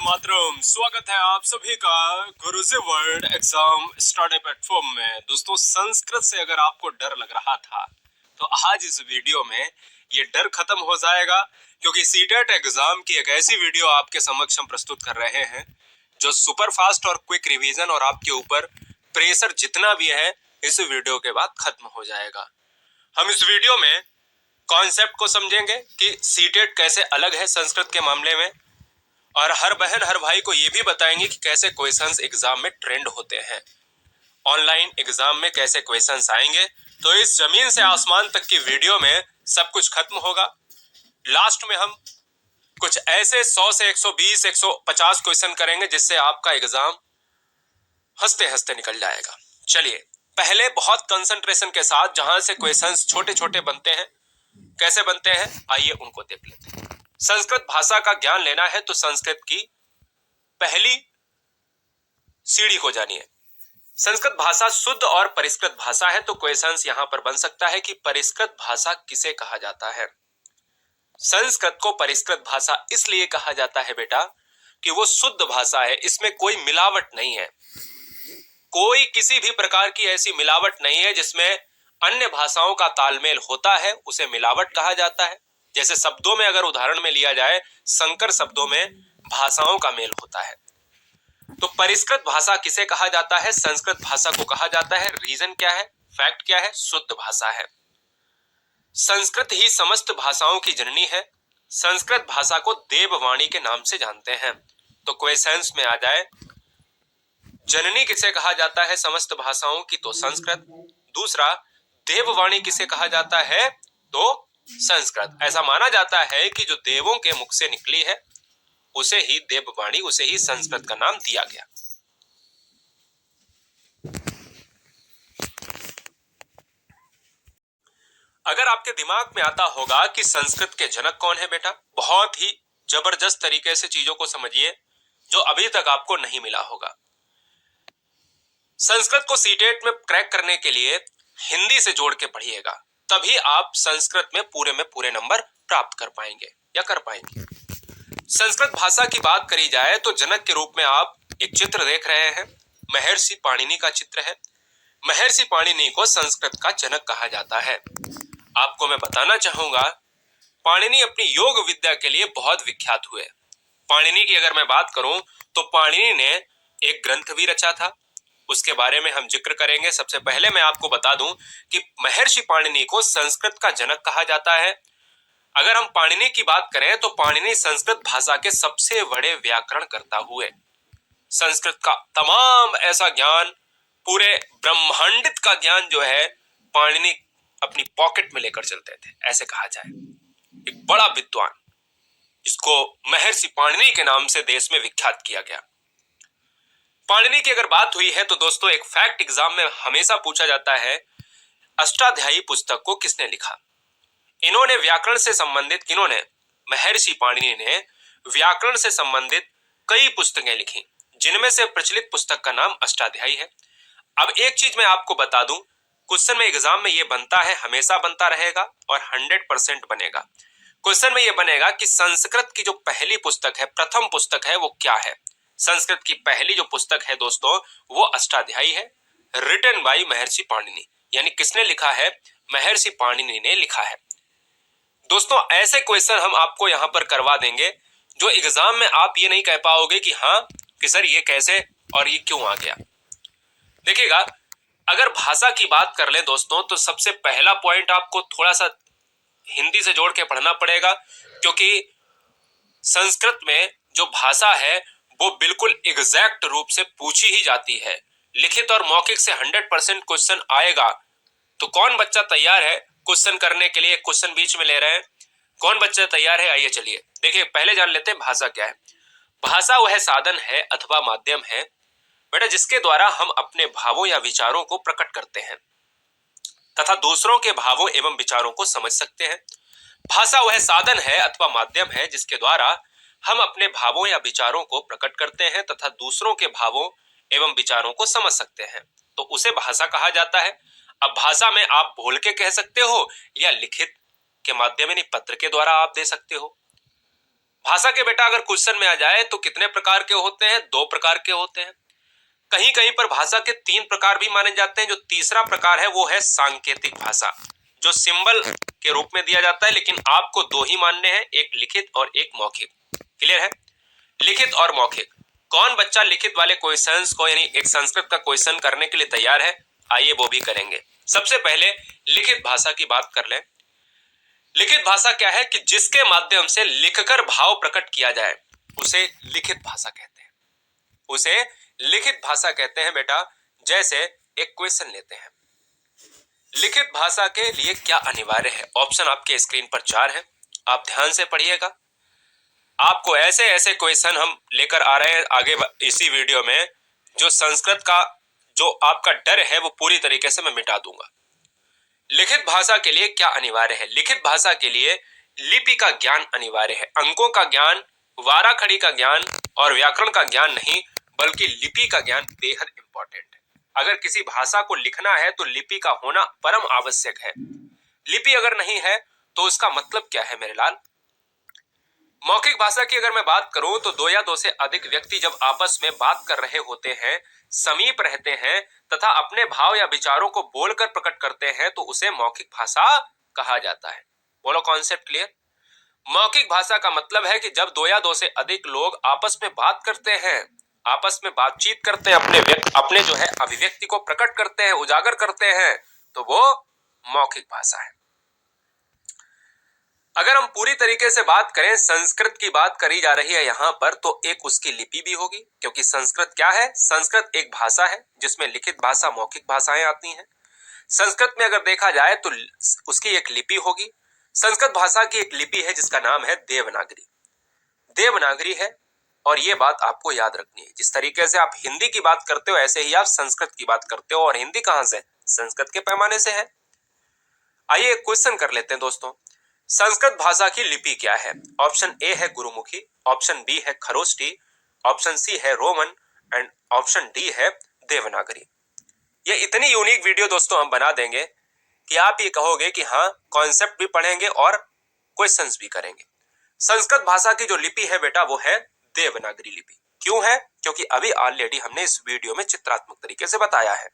मातरम। स्वागत है आप सभी का गुरुजी वर्ल्ड एग्जाम स्टडी प्लेटफॉर्म में। दोस्तों, संस्कृत से अगर आपको डर लग रहा था तो आज इस वीडियो में ये डर खत्म हो जाएगा, क्योंकि सीटेट एग्जाम की एक ऐसी वीडियो आपके समक्ष हम प्रस्तुत कर रहे हैं जो सुपर फास्ट और क्विक रिवीजन और आपके ऊपर प्रेशर जितना भी है इस वीडियो के बाद खत्म हो जाएगा। हम इस वीडियो में कॉन्सेप्ट को समझेंगे कि सीटेट कैसे अलग है संस्कृत के मामले में, और हर बहन हर भाई को ये भी बताएंगे कि कैसे क्वेश्चंस एग्जाम में ट्रेंड होते हैं, ऑनलाइन एग्जाम में कैसे क्वेश्चंस आएंगे। तो इस जमीन से आसमान तक की वीडियो में सब कुछ खत्म होगा। लास्ट में हम कुछ ऐसे 100 से 120 150 क्वेश्चन करेंगे जिससे आपका एग्जाम हंसते हंसते निकल जाएगा। चलिए, पहले बहुत कंसंट्रेशन के साथ जहां से क्वेश्चंस छोटे छोटे बनते हैं, कैसे बनते हैं आइए उनको देख लेते हैं। संस्कृत भाषा का ज्ञान लेना है तो संस्कृत की पहली सीढ़ी को जानिए। संस्कृत भाषा शुद्ध और परिष्कृत भाषा है, तो क्वेश्चंस यहां पर बन सकता है कि परिष्कृत भाषा किसे कहा जाता है। संस्कृत को परिष्कृत भाषा इसलिए कहा जाता है बेटा कि वो शुद्ध भाषा है, इसमें कोई मिलावट नहीं है, कोई किसी भी प्रकार की ऐसी मिलावट नहीं है जिसमें अन्य भाषाओं का तालमेल होता है उसे मिलावट कहा जाता है। जैसे शब्दों में अगर उदाहरण में लिया जाए, संकर शब्दों में भाषाओं का मेल होता है। तो परिष्कृत भाषा किसे कहा जाता है? संस्कृत भाषा को कहा जाता है। रीजन क्या है, फैक्ट क्या है? शुद्ध भाषा है। संस्कृत ही समस्त भाषाओं की जननी है। संस्कृत भाषा को देववाणी के नाम से जानते हैं। तो क्वेश्चंस में आ जाए, जननी किसे कहा जाता है समस्त भाषाओं की? तो संस्कृत। दूसरा, देववाणी किसे कहा जाता है? तो संस्कृत। ऐसा माना जाता है कि जो देवों के मुख से निकली है उसे ही देववाणी, उसे ही संस्कृत का नाम दिया गया। अगर आपके दिमाग में आता होगा कि संस्कृत के जनक कौन है बेटा, बहुत ही जबरदस्त तरीके से चीजों को समझिए जो अभी तक आपको नहीं मिला होगा। संस्कृत को सीटेट में क्रैक करने के लिए हिंदी से जोड़ के पढ़िएगा, तभी आप संस्कृत में पूरे नंबर प्राप्त कर पाएंगे या कर पाएंगे। संस्कृत भाषा की बात करी जाए तो जनक के रूप में आप एक चित्र देख रहे हैं, महर्षि पाणिनि का चित्र है। महर्षि पाणिनि को संस्कृत का जनक कहा जाता है। आपको मैं बताना चाहूंगा, पाणिनि अपनी योग विद्या के लिए बहुत विख्यात हुए। पाणिनि की अगर मैं बात करूं तो पाणिनि ने एक ग्रंथ भी रचा था, उसके बारे में हम जिक्र करेंगे। सबसे पहले मैं आपको बता दूं कि महर्षि पाणिनि को संस्कृत का जनक कहा जाता है। अगर हम पाणिनि की बात करें तो पाणिनि संस्कृत भाषा के सबसे बड़े व्याकरणकर्ता हुए। संस्कृत का तमाम ऐसा ज्ञान, पूरे ब्रह्मांडित का ज्ञान जो है पाणिनि अपनी पॉकेट में लेकर चलते थे, ऐसे कहा जाए। एक बड़ा विद्वान जिसको महर्षि पाणिनि के नाम से देश में विख्यात किया गया। पाणिनि की अगर बात हुई है तो दोस्तों, एक फैक्ट एग्जाम में हमेशा पूछा जाता है, अष्टाध्यायी पुस्तक को किसने लिखा? इन्होंने व्याकरण से संबंधित, किन्होंने? महर्षि पाणिनि ने व्याकरण से संबंधित कई पुस्तकें लिखी, जिनमें से प्रचलित पुस्तक का नाम अष्टाध्यायी है। अब एक चीज मैं आपको बता दूं, क्वेश्चन में एग्जाम में ये बनता है, हमेशा बनता रहेगा और 100% बनेगा। क्वेश्चन में ये बनेगा कि संस्कृत की जो पहली पुस्तक है, प्रथम पुस्तक है, वो क्या है? संस्कृत की पहली जो पुस्तक है दोस्तों, वो अष्टाध्यायी है, रिटन बाय महर्षि पाणिनि। यानी किसने लिखा है? महर्षि पाणिनि ने लिखा है। दोस्तों, ऐसे क्वेश्चन हम आपको यहां पर करवा देंगे जो एग्जाम में आप ये नहीं कह पाओगे कि हाँ कि सर ये कैसे और ये क्यों आ गया। देखिएगा, अगर भाषा की बात कर ले दोस्तों, तो सबसे पहला पॉइंट आपको थोड़ा सा हिंदी से जोड़ के पढ़ना पड़ेगा, क्योंकि संस्कृत में जो भाषा है वो बिल्कुल एग्जैक्ट रूप से पूछी ही जाती है। लिखित और मौखिक से 100% क्वेश्चन आएगा। तो कौन बच्चा तैयार है क्वेश्चन करने के लिए? क्वेश्चन बीच में ले रहे हैं, कौन बच्चा तैयार है? आइए चलिए देखिए, पहले जान लेते हैं भाषा क्या है। भाषा वह साधन है अथवा माध्यम है बेटा जिसके द्वारा हम अपने भावों या विचारों को प्रकट करते हैं तथा दूसरों के भावों एवं विचारों को समझ सकते हैं। भाषा वह साधन है अथवा माध्यम है जिसके द्वारा हम अपने भावों या विचारों को प्रकट करते हैं तथा दूसरों के भावों एवं विचारों को समझ सकते हैं, तो उसे भाषा कहा जाता है। अब भाषा में आप बोल के कह सकते हो या लिखित के माध्यम यानी पत्र के द्वारा आप दे सकते हो। भाषा के बेटा अगर क्वेश्चन में आ जाए तो कितने प्रकार के होते हैं? 2 प्रकार के होते हैं। कहीं कहीं पर भाषा के 3 प्रकार भी माने जाते हैं। जो तीसरा प्रकार है वो है सांकेतिक भाषा, जो सिंबल के रूप में दिया जाता है, लेकिन आपको 2 ही मानने हैं, एक लिखित और एक मौखिक। क्लियर है? लिखित और मौखिक। कौन बच्चा लिखित वाले क्वेश्चंस को यानी एक संस्कृत का क्वेश्चन करने के लिए तैयार है? आइए वो भी करेंगे। सबसे पहले लिखित भाषा की बात कर लें। लिखित भाषा क्या है कि जिसके माध्यम से लिखकर भाव प्रकट किया जाए उसे लिखित भाषा कहते हैं। उसे लिखित भाषा कहते हैं बेटा। जैसे एक क्वेश्चन लेते हैं, लिखित भाषा के लिए क्या अनिवार्य है? ऑप्शन आपके स्क्रीन पर 4 है, आप ध्यान से पढ़िएगा। आपको ऐसे ऐसे क्वेश्चन हम लेकर आ रहे हैं आगे इसी वीडियो में, जो संस्कृत का जो आपका डर है वो पूरी तरीके से मैं मिटा दूंगा। लिखित भाषा के लिए क्या अनिवार्य है? लिखित भाषा के लिए लिपि का ज्ञान अनिवार्य है। अंकों का ज्ञान, वारा खड़ी का ज्ञान और व्याकरण का ज्ञान नहीं, बल्कि लिपि का ज्ञान बेहद इंपॉर्टेंट है। अगर किसी भाषा को लिखना है तो लिपि का होना परम आवश्यक है। लिपि अगर नहीं है तो उसका मतलब क्या है मेरे लाल? मौखिक भाषा की अगर मैं बात करूं तो 2 या 2 से अधिक व्यक्ति जब आपस में बात कर रहे होते हैं, समीप रहते हैं तथा अपने भाव या विचारों को बोलकर प्रकट करते हैं तो उसे मौखिक भाषा कहा जाता है। बोलो कॉन्सेप्ट क्लियर? मौखिक भाषा का मतलब है कि जब 2 या 2 से अधिक लोग आपस में बात करते हैं, आपस में बातचीत करते हैं, अपने जो है अभिव्यक्ति को प्रकट करते हैं, उजागर करते हैं, तो वो मौखिक भाषा है। अगर हम पूरी तरीके से बात करें, संस्कृत की बात करी जा रही है यहां पर, तो एक उसकी लिपि भी होगी, क्योंकि संस्कृत क्या है? संस्कृत एक भाषा है जिसमें लिखित भाषा, मौखिक भाषाएं आती हैं। संस्कृत में अगर देखा जाए तो उसकी एक लिपि होगी। संस्कृत भाषा की एक लिपि है जिसका नाम है देवनागरी। देवनागरी है, और ये बात आपको याद रखनी है। जिस तरीके से आप हिंदी की बात करते हो ऐसे ही आप संस्कृत की बात करते हो, और हिंदी कहां से? संस्कृत के पैमाने से है। आइए एक क्वेश्चन कर लेते हैं दोस्तों। संस्कृत भाषा की लिपि क्या है? ऑप्शन ए है गुरुमुखी, ऑप्शन बी है खरोष्टी, ऑप्शन सी है रोमन एंड ऑप्शन डी है देवनागरी। ये इतनी यूनिक वीडियो दोस्तों हम बना देंगे कि आप ये कहोगे कि हाँ, कॉन्सेप्ट भी पढ़ेंगे और क्वेश्चंस भी करेंगे। संस्कृत भाषा की जो लिपि है बेटा वो है देवनागरी लिपि। क्यों है? क्योंकि अभी ऑलरेडी हमने इस वीडियो में चित्रात्मक तरीके से बताया है।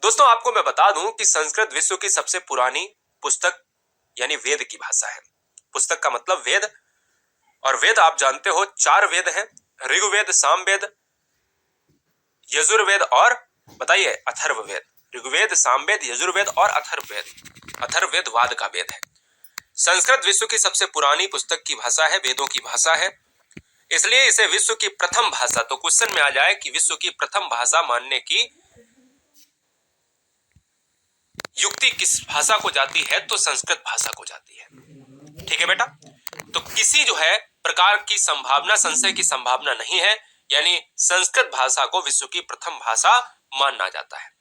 दोस्तों आपको मैं बता दूं कि संस्कृत विश्व की सबसे पुरानी पुस्तक यानी वेद की भाषा है। पुस्तक का मतलब वेद, और वेद आप जानते हो 4 वेद हैं, ऋग्वेद, सामवेद, यजुर्वेद और बताइए अथर्ववेद। ऋग्वेद, सामवेद, यजुर्वेद और अथर्ववेद। अथर्ववेद वाद का वेद है। संस्कृत विश्व की सबसे पुरानी पुस्तक की भाषा है, वेदों की भाषा है, इसलिए इसे विश्व की प्रथम भाषा, तो क्वेश्चन में आ जाए कि विश्व की प्रथम भाषा मानने की युक्ति किस भाषा को जाती है, तो संस्कृत भाषा को जाती है। ठीक है बेटा? तो किसी जो है प्रकार की संभावना, संशय की संभावना नहीं है, यानी संस्कृत भाषा को विश्व की प्रथम भाषा माना जाता है।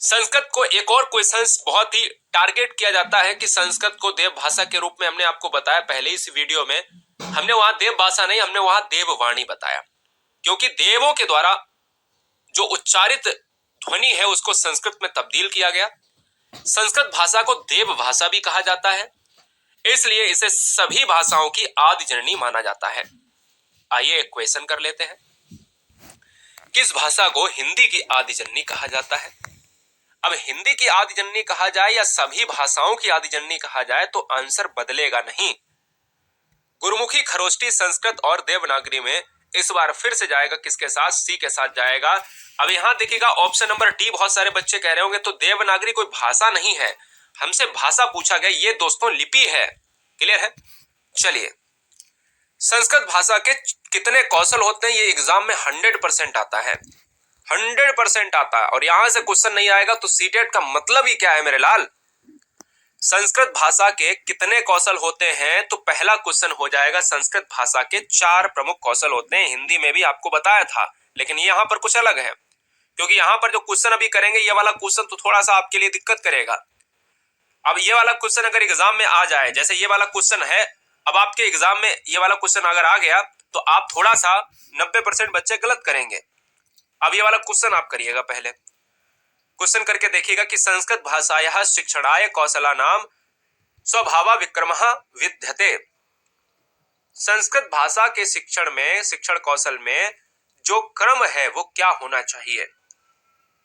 संस्कृत को एक और क्वेश्चन बहुत ही टारगेट किया जाता है कि संस्कृत को देव भाषा के रूप में, हमने आपको बताया पहले इस वीडियो में, हमने वहां देव भाषा नहीं, हमने वहां देववाणी बताया, क्योंकि देवों के द्वारा जो उच्चारित ध्वनि है उसको संस्कृत में तब्दील किया गया। संस्कृत भाषा को देव भाषा भी कहा जाता है, इसलिए इसे सभी भाषाओं की आदि जननी माना जाता है। आइए एक क्वेश्चन कर लेते हैं, किस भाषा को हिंदी की आदि जननी कहा जाता है? अब हिंदी की आदि जननी कहा जाए या सभी भाषाओं की आदि जननी कहा जाए तो आंसर बदलेगा नहीं। गुरुमुखी, खरोष्टी, संस्कृत और देवनागरी में इस बार फिर से जाएगा किसके साथ? सी के साथ जाएगा। अब यहां देखिएगा ऑप्शन नंबर डी, बहुत सारे बच्चे कह रहे होंगे तो देवनागरी कोई भाषा नहीं है, हमसे भाषा पूछा गया, ये दोस्तों लिपि है। क्लियर है? चलिए, संस्कृत भाषा के कितने कौशल होते हैं ये एग्जाम में 100% आता है, 100% आता है, और यहां से क्वेश्चन नहीं आएगा तो सीटेट का मतलब ही क्या है मेरे लाल? संस्कृत भाषा के कितने कौशल होते हैं, तो पहला क्वेश्चन हो जाएगा संस्कृत भाषा के 4 प्रमुख कौशल होते हैं। हिंदी में भी आपको बताया था, लेकिन यहां पर कुछ अलग है, क्योंकि यहां पर जो क्वेश्चन अभी करेंगे ये वाला क्वेश्चन तो थोड़ा सा आपके लिए दिक्कत करेगा। अब ये वाला क्वेश्चन अगर एग्जाम में आ जाए, जैसे ये वाला क्वेश्चन है, अब आपके एग्जाम में ये वाला क्वेश्चन अगर आ गया तो आप थोड़ा सा 90% बच्चे गलत करेंगे। अब ये वाला क्वेश्चन आप करिएगा, पहले क्वेश्चन करके देखिएगा कि संस्कृत भाषायाः शिक्षणाय कौशलानां स्वभावा विक्रमः विद्यते। संस्कृत भाषा के शिक्षण में, शिक्षण कौशल में जो क्रम है वो क्या होना चाहिए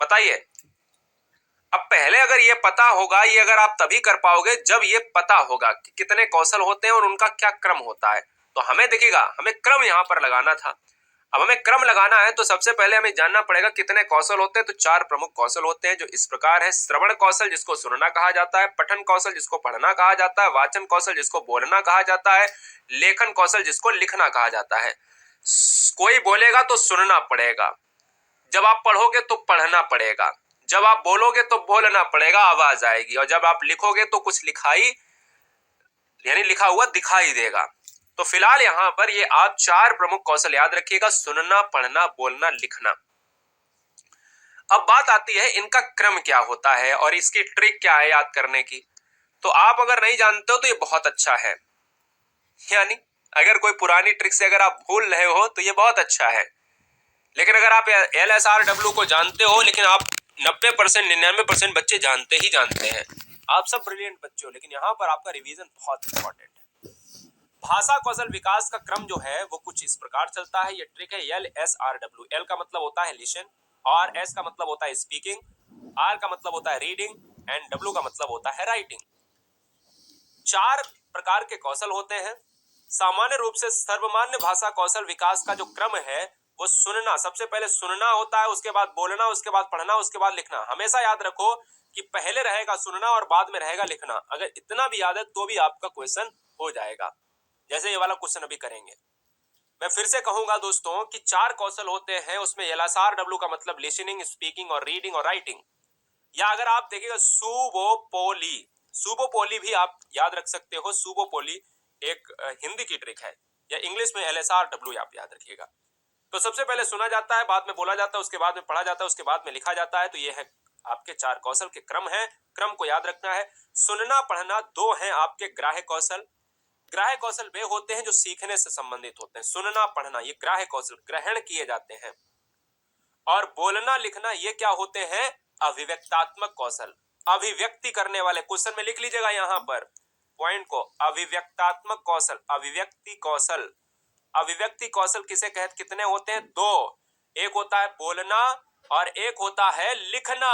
बताइए। अब पहले अगर ये पता होगा, ये अगर आप तभी कर पाओगे जब ये पता होगा कि कितने कौशल होते हैं और उनका क्या क्रम होता है। तो हमें देखिएगा, हमें क्रम यहां पर लगाना था। अब हमें क्रम लगाना है तो सबसे पहले हमें जानना पड़ेगा कितने कौशल होते हैं। तो 4 प्रमुख कौशल होते हैं जो इस प्रकार है। श्रवण कौशल जिसको सुनना कहा जाता है, पठन कौशल जिसको पढ़ना कहा जाता है, वाचन कौशल जिसको बोलना कहा जाता है, लेखन कौशल जिसको लिखना कहा जाता है। कोई बोलेगा तो सुनना पड़ेगा, जब आप पढ़ोगे तो पढ़ना पड़ेगा, जब आप बोलोगे तो बोलना पड़ेगा, आवाज आएगी, और जब आप लिखोगे तो कुछ लिखाई यानी लिखा हुआ दिखाई देगा। तो फिलहाल यहां पर ये आप 4 प्रमुख कौशल याद रखिएगा, सुनना, पढ़ना, बोलना, लिखना। अब बात आती है इनका क्रम क्या होता है और इसकी ट्रिक क्या है याद करने की। तो आप अगर नहीं जानते हो तो ये बहुत अच्छा है, यानी अगर कोई पुरानी ट्रिक से अगर आप भूल रहे हो तो ये बहुत अच्छा है। लेकिन अगर आप LSRW को जानते हो, लेकिन आप 90% 99% बच्चे जानते ही जानते हैं, आप सब ब्रिलियंट बच्चे हो, लेकिन यहाँ पर आपका रिवीजन बहुत इंपॉर्टेंट है। भाषा कौशल विकास का क्रम जो है वो कुछ इस प्रकार चलता है। ये ट्रिक है LSRW। L का मतलब होता है लिसन, और S का मतलब होता है स्पीकिंग, R का मतलब होता है रीडिंग, एंड W का मतलब होता है राइटिंग। 4 प्रकार के कौशल होते हैं। सामान्य रूप से सर्वमान्य भाषा कौशल विकास का जो क्रम है वो सुनना, सबसे पहले सुनना होता है, उसके बाद बोलना, उसके बाद पढ़ना, उसके बाद लिखना। हमेशा याद रखो कि पहले रहेगा सुनना और बाद में रहेगा लिखना। अगर इतना भी याद है तो भी आपका क्वेश्चन हो जाएगा, जैसे ये वाला क्वेश्चन अभी करेंगे। मैं फिर से कहूंगा दोस्तों कि 4 कौशल होते हैं, उसमें LSRW का मतलब लिसनिंग, स्पीकिंग और रीडिंग और राइटिंग। या अगर आप देखिएगा सुबोपोली, सुबोपोली भी आप याद रख सकते हो। सुबोपोली एक हिंदी की ट्रिक है, या इंग्लिश में LSRW आप याद रखिएगा। तो सबसे पहले सुना जाता है, बाद में बोला जाता है, उसके बाद में पढ़ा जाता है, उसके बाद में लिखा जाता है। तो ये है आपके 4 कौशल के क्रम है, क्रम को याद रखना है। सुनना पढ़ना 2 हैं आपके ग्राह्य कौशल। ग्राह्य कौशल वे होते हैं जो सीखने से संबंधित होते हैं। सुनना पढ़ना ये ग्राह्य कौशल, ग्रहण किए जाते हैं। और बोलना लिखना ये क्या होते हैं? अभिव्यक्तात्मक कौशल, अभिव्यक्ति करने वाले। क्वेश्चन में लिख लीजिएगा यहां पर पॉइंट को, अभिव्यक्तात्मक कौशल, अभिव्यक्ति कौशल। अभिव्यक्ति कौशल किसे कहते, कितने होते हैं? 2। एक होता है बोलना और एक होता है लिखना।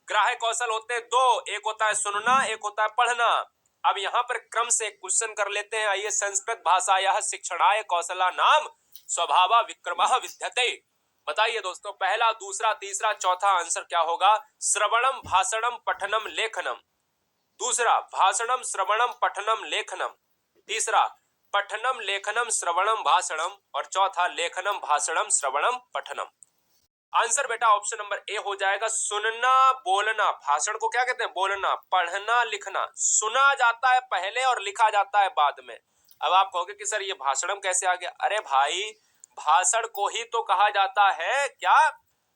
ग्राह्य कौशल होते हैं 2, एक होता है सुनना, एक होता है पढ़ना। अब यहां पर क्रम से क्वेश्चन कर लेते हैं। आइए, संस्कृत भाषायाः शिक्षणाय कौशला नाम स्वभावा विक्रमः विद्यते। बताइए दोस्तों, पहला, दूसरा, तीसरा, चौथा आंसर क्या होगा? श्रवणम, भाषणम, पठनम, लेखनम। दूसरा भाषणम, श्रवणम, पठनम, लेखनम। तीसरा पठनम, लेखनम, श्रवणम, भाषणम। और चौथा लेखनम, भाषणम, श्रवणम, पठनम। आंसर बेटा ऑप्शन नंबर ए हो जाएगा। सुनना, बोलना। भाषण को क्या कहते हैं? बोलना। पढ़ना, लिखना। सुना जाता है पहले और लिखा जाता है बाद में। अब आप कहोगे कि सर ये भाषणम कैसे आ गया? अरे भाई, भाषण को ही तो कहा जाता है क्या?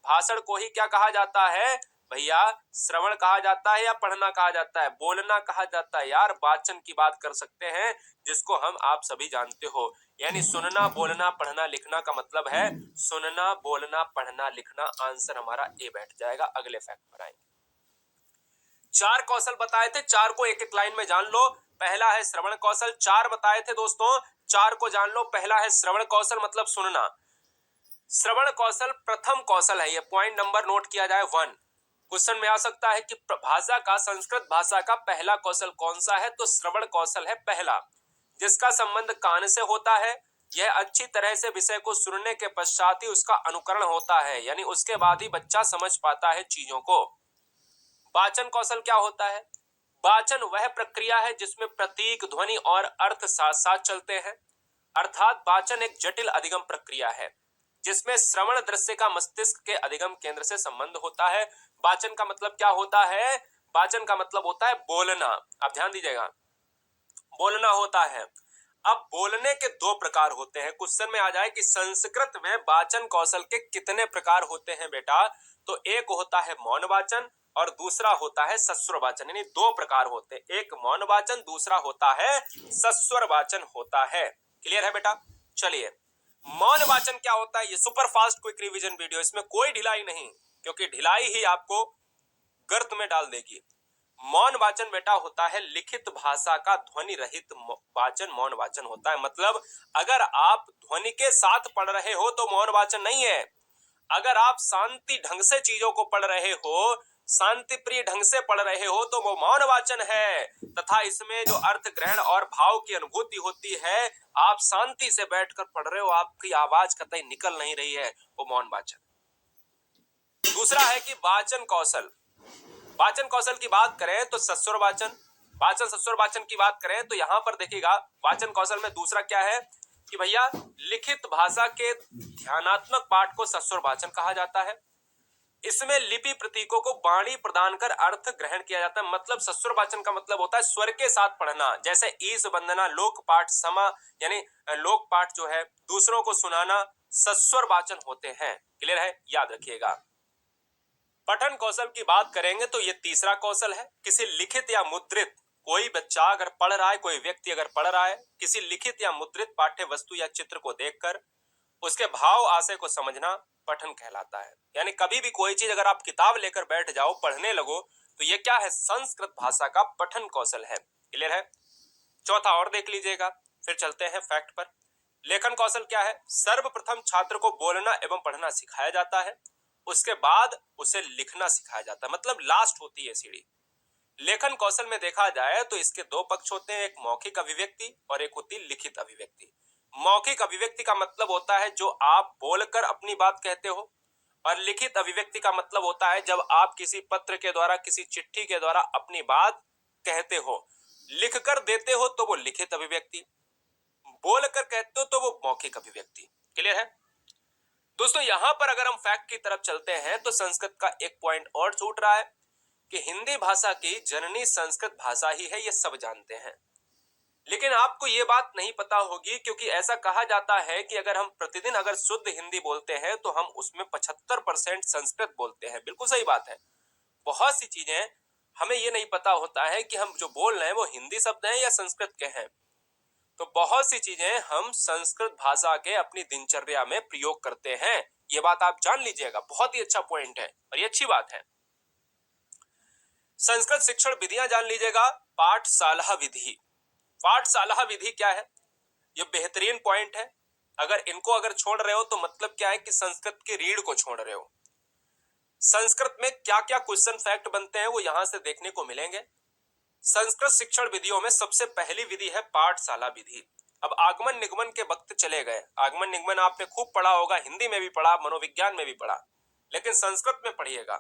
भाषण को ही क्या कहा जाता है भैया? श्रवण कहा जाता है या पढ़ना कहा जाता है? बोलना कहा जाता है यार। वाचन की बात कर सकते हैं जिसको हम आप सभी जानते हो। यानी सुनना, बोलना, पढ़ना, लिखना का मतलब है सुनना, बोलना, पढ़ना, लिखना। आंसर हमारा ए बैठ जाएगा। अगले फैक्ट पर आएंगे। 4 कौशल बताए थे, 4 को एक एक लाइन में जान लो। पहला है श्रवण कौशल। 4 बताए थे दोस्तों, 4 को जान लो। पहला है श्रवण कौशल, मतलब सुनना। श्रवण कौशल प्रथम कौशल है। ये पॉइंट नंबर नोट किया जाए 1। क्वेश्चन में आ सकता है कि भाषा का, संस्कृत भाषा का पहला कौशल कौन सा है? तो श्रवण कौशल है पहला, जिसका संबंध कान से होता है। यह अच्छी तरह से विषय को सुनने के पश्चात ही उसका अनुकरण होता है, यानी उसके बाद ही बच्चा समझ पाता है चीजों को। वाचन कौशल क्या होता है? वाचन वह प्रक्रिया है जिसमें प्रतीक, ध्वनि और अर्थ साथ साथ चलते हैं। अर्थात वाचन एक जटिल अधिगम प्रक्रिया है जिसमें श्रवण दृश्य का मस्तिष्क के अधिगम केंद्र से संबंध होता है। वाचन का मतलब क्या होता है? वाचन का मतलब होता है बोलना। आप ध्यान दीजिएगा, बोलना होता है। अब बोलने के 2 प्रकार होते हैं। क्वेश्चन में आ जाए कि संस्कृत में वाचन कौशल के कितने प्रकार होते हैं बेटा? तो एक होता है मौन वाचन और दूसरा होता है सस्वर वाचन। यानी 2 प्रकार होते हैं, एक मौन वाचन, दूसरा होता है सस्वर वाचन होता है। क्लियर है बेटा? चलिए, मौन वाचन क्या होता है? ये super fast quick revision video, इसमें कोई ढिलाई नहीं, क्योंकि ढिलाई ही आपको गर्त में डाल देगी। मौन वाचन बेटा होता है लिखित भाषा का ध्वनि रहित वाचन, मौन वाचन होता है। मतलब अगर आप ध्वनि के साथ पढ़ रहे हो तो मौन वाचन नहीं है। अगर आप शांति ढंग से चीजों को पढ़ रहे हो, शांति प्रिय ढंग से पढ़ रहे हो तो वो मौन वाचन है। तथा इसमें जो अर्थ ग्रहण और भाव की अनुभूति होती है, आप शांति से बैठकर पढ़ रहे हो, आपकी आवाज कतई निकल नहीं रही है, वो मौन वाचन। दूसरा है कि वाचन कौशल। वाचन कौशल की बात करें तो सस्वर वाचन, वाचन सस्वर वाचन की बात करें तो यहां पर देखिएगा वाचन कौशल में दूसरा क्या है कि भैया लिखित भाषा के ध्यानात्मक पाठ को सस्वर वाचन कहा जाता है। इसमें लिपि प्रतीकों को वाणी प्रदान कर अर्थ ग्रहण किया जाता है। मतलब सस्वर वाचन का मतलब होता है स्वर के साथ पढ़ना, जैसे ईश वंदना, लोक पाठ, समा यानी लोक पाठ जो है दूसरों को सुनाना, सस्वर वाचन होते हैं। क्लियर है, याद रखिएगा। पठन कौशल की बात करेंगे तो ये तीसरा कौशल है। किसी लिखित या मुद्रित, कोई बच्चा अगर पढ़ रहा है, कोई व्यक्ति अगर पढ़ रहा है, किसी लिखित या मुद्रित पाठ्य वस्तु या चित्र को देखकर उसके भाव आशय को समझना पठन कहलाता है। यानी कभी भी कोई चीज अगर आप किताब लेकर बैठ जाओ, पढ़ने लगो, तो ये क्या है, संस्कृत भाषा का पठन कौशल है। क्लियर है। चौथा और देख लीजिएगा, फिर चलते हैं फैक्ट पर। लेखन कौशल क्या है? सर्वप्रथम छात्र को बोलना एवं पढ़ना सिखाया जाता है, उसके बाद उसे लिखना सिखाया जाता है। मतलब लास्ट होती है सीढ़ी। लेखन कौशल में देखा जाए तो इसके दो पक्ष होते हैं, एक मौखिक अभिव्यक्ति और एक होती लिखित अभिव्यक्ति। मौखिक अभिव्यक्ति का मतलब होता है जो आप बोलकर अपनी बात कहते हो, और लिखित अभिव्यक्ति का मतलब होता है जब आप किसी पत्र के द्वारा, किसी चिट्ठी के द्वारा अपनी बात कहते हो। लिखकर देते हो तो वो लिखित अभिव्यक्ति, बोलकर कहते हो तो वो मौखिक अभिव्यक्ति। क्लियर है दोस्तों। यहां पर अगर हम फैक्ट की तरफ चलते हैं तो संस्कृत का एक पॉइंट और छूट रहा है कि हिंदी भाषा की जननी संस्कृत भाषा ही है, ये सब जानते हैं। लेकिन आपको ये बात नहीं पता होगी, क्योंकि ऐसा कहा जाता है कि अगर हम प्रतिदिन अगर शुद्ध हिंदी बोलते हैं तो हम उसमें 75% संस्कृत बोलते हैं। बिल्कुल सही बात है। बहुत सी चीजें हमें ये नहीं पता होता है कि हम जो बोल रहे हैं वो हिंदी शब्द हैं या संस्कृत के हैं। तो बहुत सी चीजें हम संस्कृत भाषा के अपनी दिनचर्या में प्रयोग करते हैं। ये बात आप जान लीजिएगा, बहुत ही अच्छा पॉइंट है और ये अच्छी बात है। संस्कृत शिक्षण विधियां जान लीजिएगा। पाठशाला विधि, पाठशाला विधि क्या है? ये बेहतरीन पॉइंट है। अगर इनको अगर छोड़ रहे हो तो मतलब क्या है कि संस्कृत की रीढ़ को छोड़ रहे हो। संस्कृत में क्या क्या क्वेश्चन फैक्ट बनते हैं वो यहां से देखने को मिलेंगे। संस्कृत शिक्षण विधियों में सबसे पहली विधि है पाठशाला विधि। अब आगमन निगमन के वक्त चले गए। आगमन निगमन आपने खूब पढ़ा होगा, हिंदी में भी पढ़ा, मनोविज्ञान में भी पढ़ा, लेकिन संस्कृत में पढ़िएगा।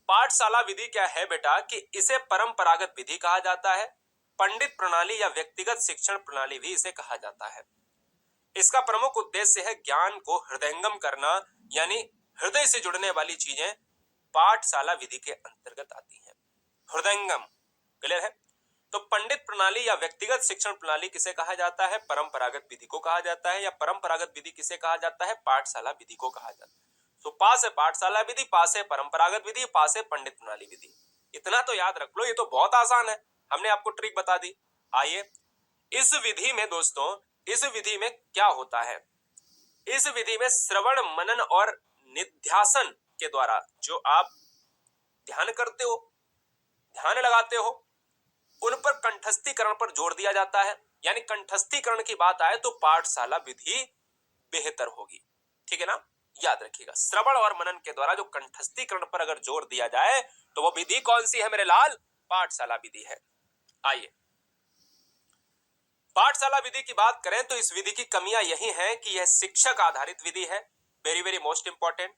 पाठशाला विधि क्या है बेटा कि इसे परंपरागत विधि कहा जाता है। पंडित प्रणाली या व्यक्तिगत शिक्षण प्रणाली भी इसे कहा जाता है। इसका प्रमुख उद्देश्य है ज्ञान को हृदयंगम करना, यानी हृदय से जुड़ने वाली चीजें पाठशाला विधि के अंतर्गत आती हैं। हृदयंगम, क्लियर है। तो पंडित प्रणाली या व्यक्तिगत शिक्षण प्रणाली किसे कहा जाता है? परंपरागत विधि को कहा जाता है। या परंपरागत विधि किसे कहा जाता है? पाठशाला विधि को कहा जाता है। तो पास है पाठशाला विधि, पास है परंपरागत विधि, पास है पंडित प्रणाली विधि। इतना तो याद रख लो, ये तो बहुत आसान है, हमने आपको ट्रिक बता दी। आइए इस विधि में दोस्तों, इस विधि में क्या होता है? इस विधि में श्रवण, मनन और निध्यासन के द्वारा जो आप ध्यान करते हो, ध्यान लगाते हो, उन पर कंठस्थीकरण पर जोर दिया जाता है। यानी कंठस्थीकरण की बात आए तो पाठशाला विधि बेहतर होगी। ठीक है ना, याद रखिएगा। श्रवण और मनन के द्वारा जो कंठस्थीकरण पर अगर जोर दिया जाए तो वो विधि कौन सी है मेरे लाल? पाठशाला विधि है। आइए पाठशाला विधि की बात करें तो इस विधि की कमियां यही हैं कि यह शिक्षक आधारित विधि है। Very very most important.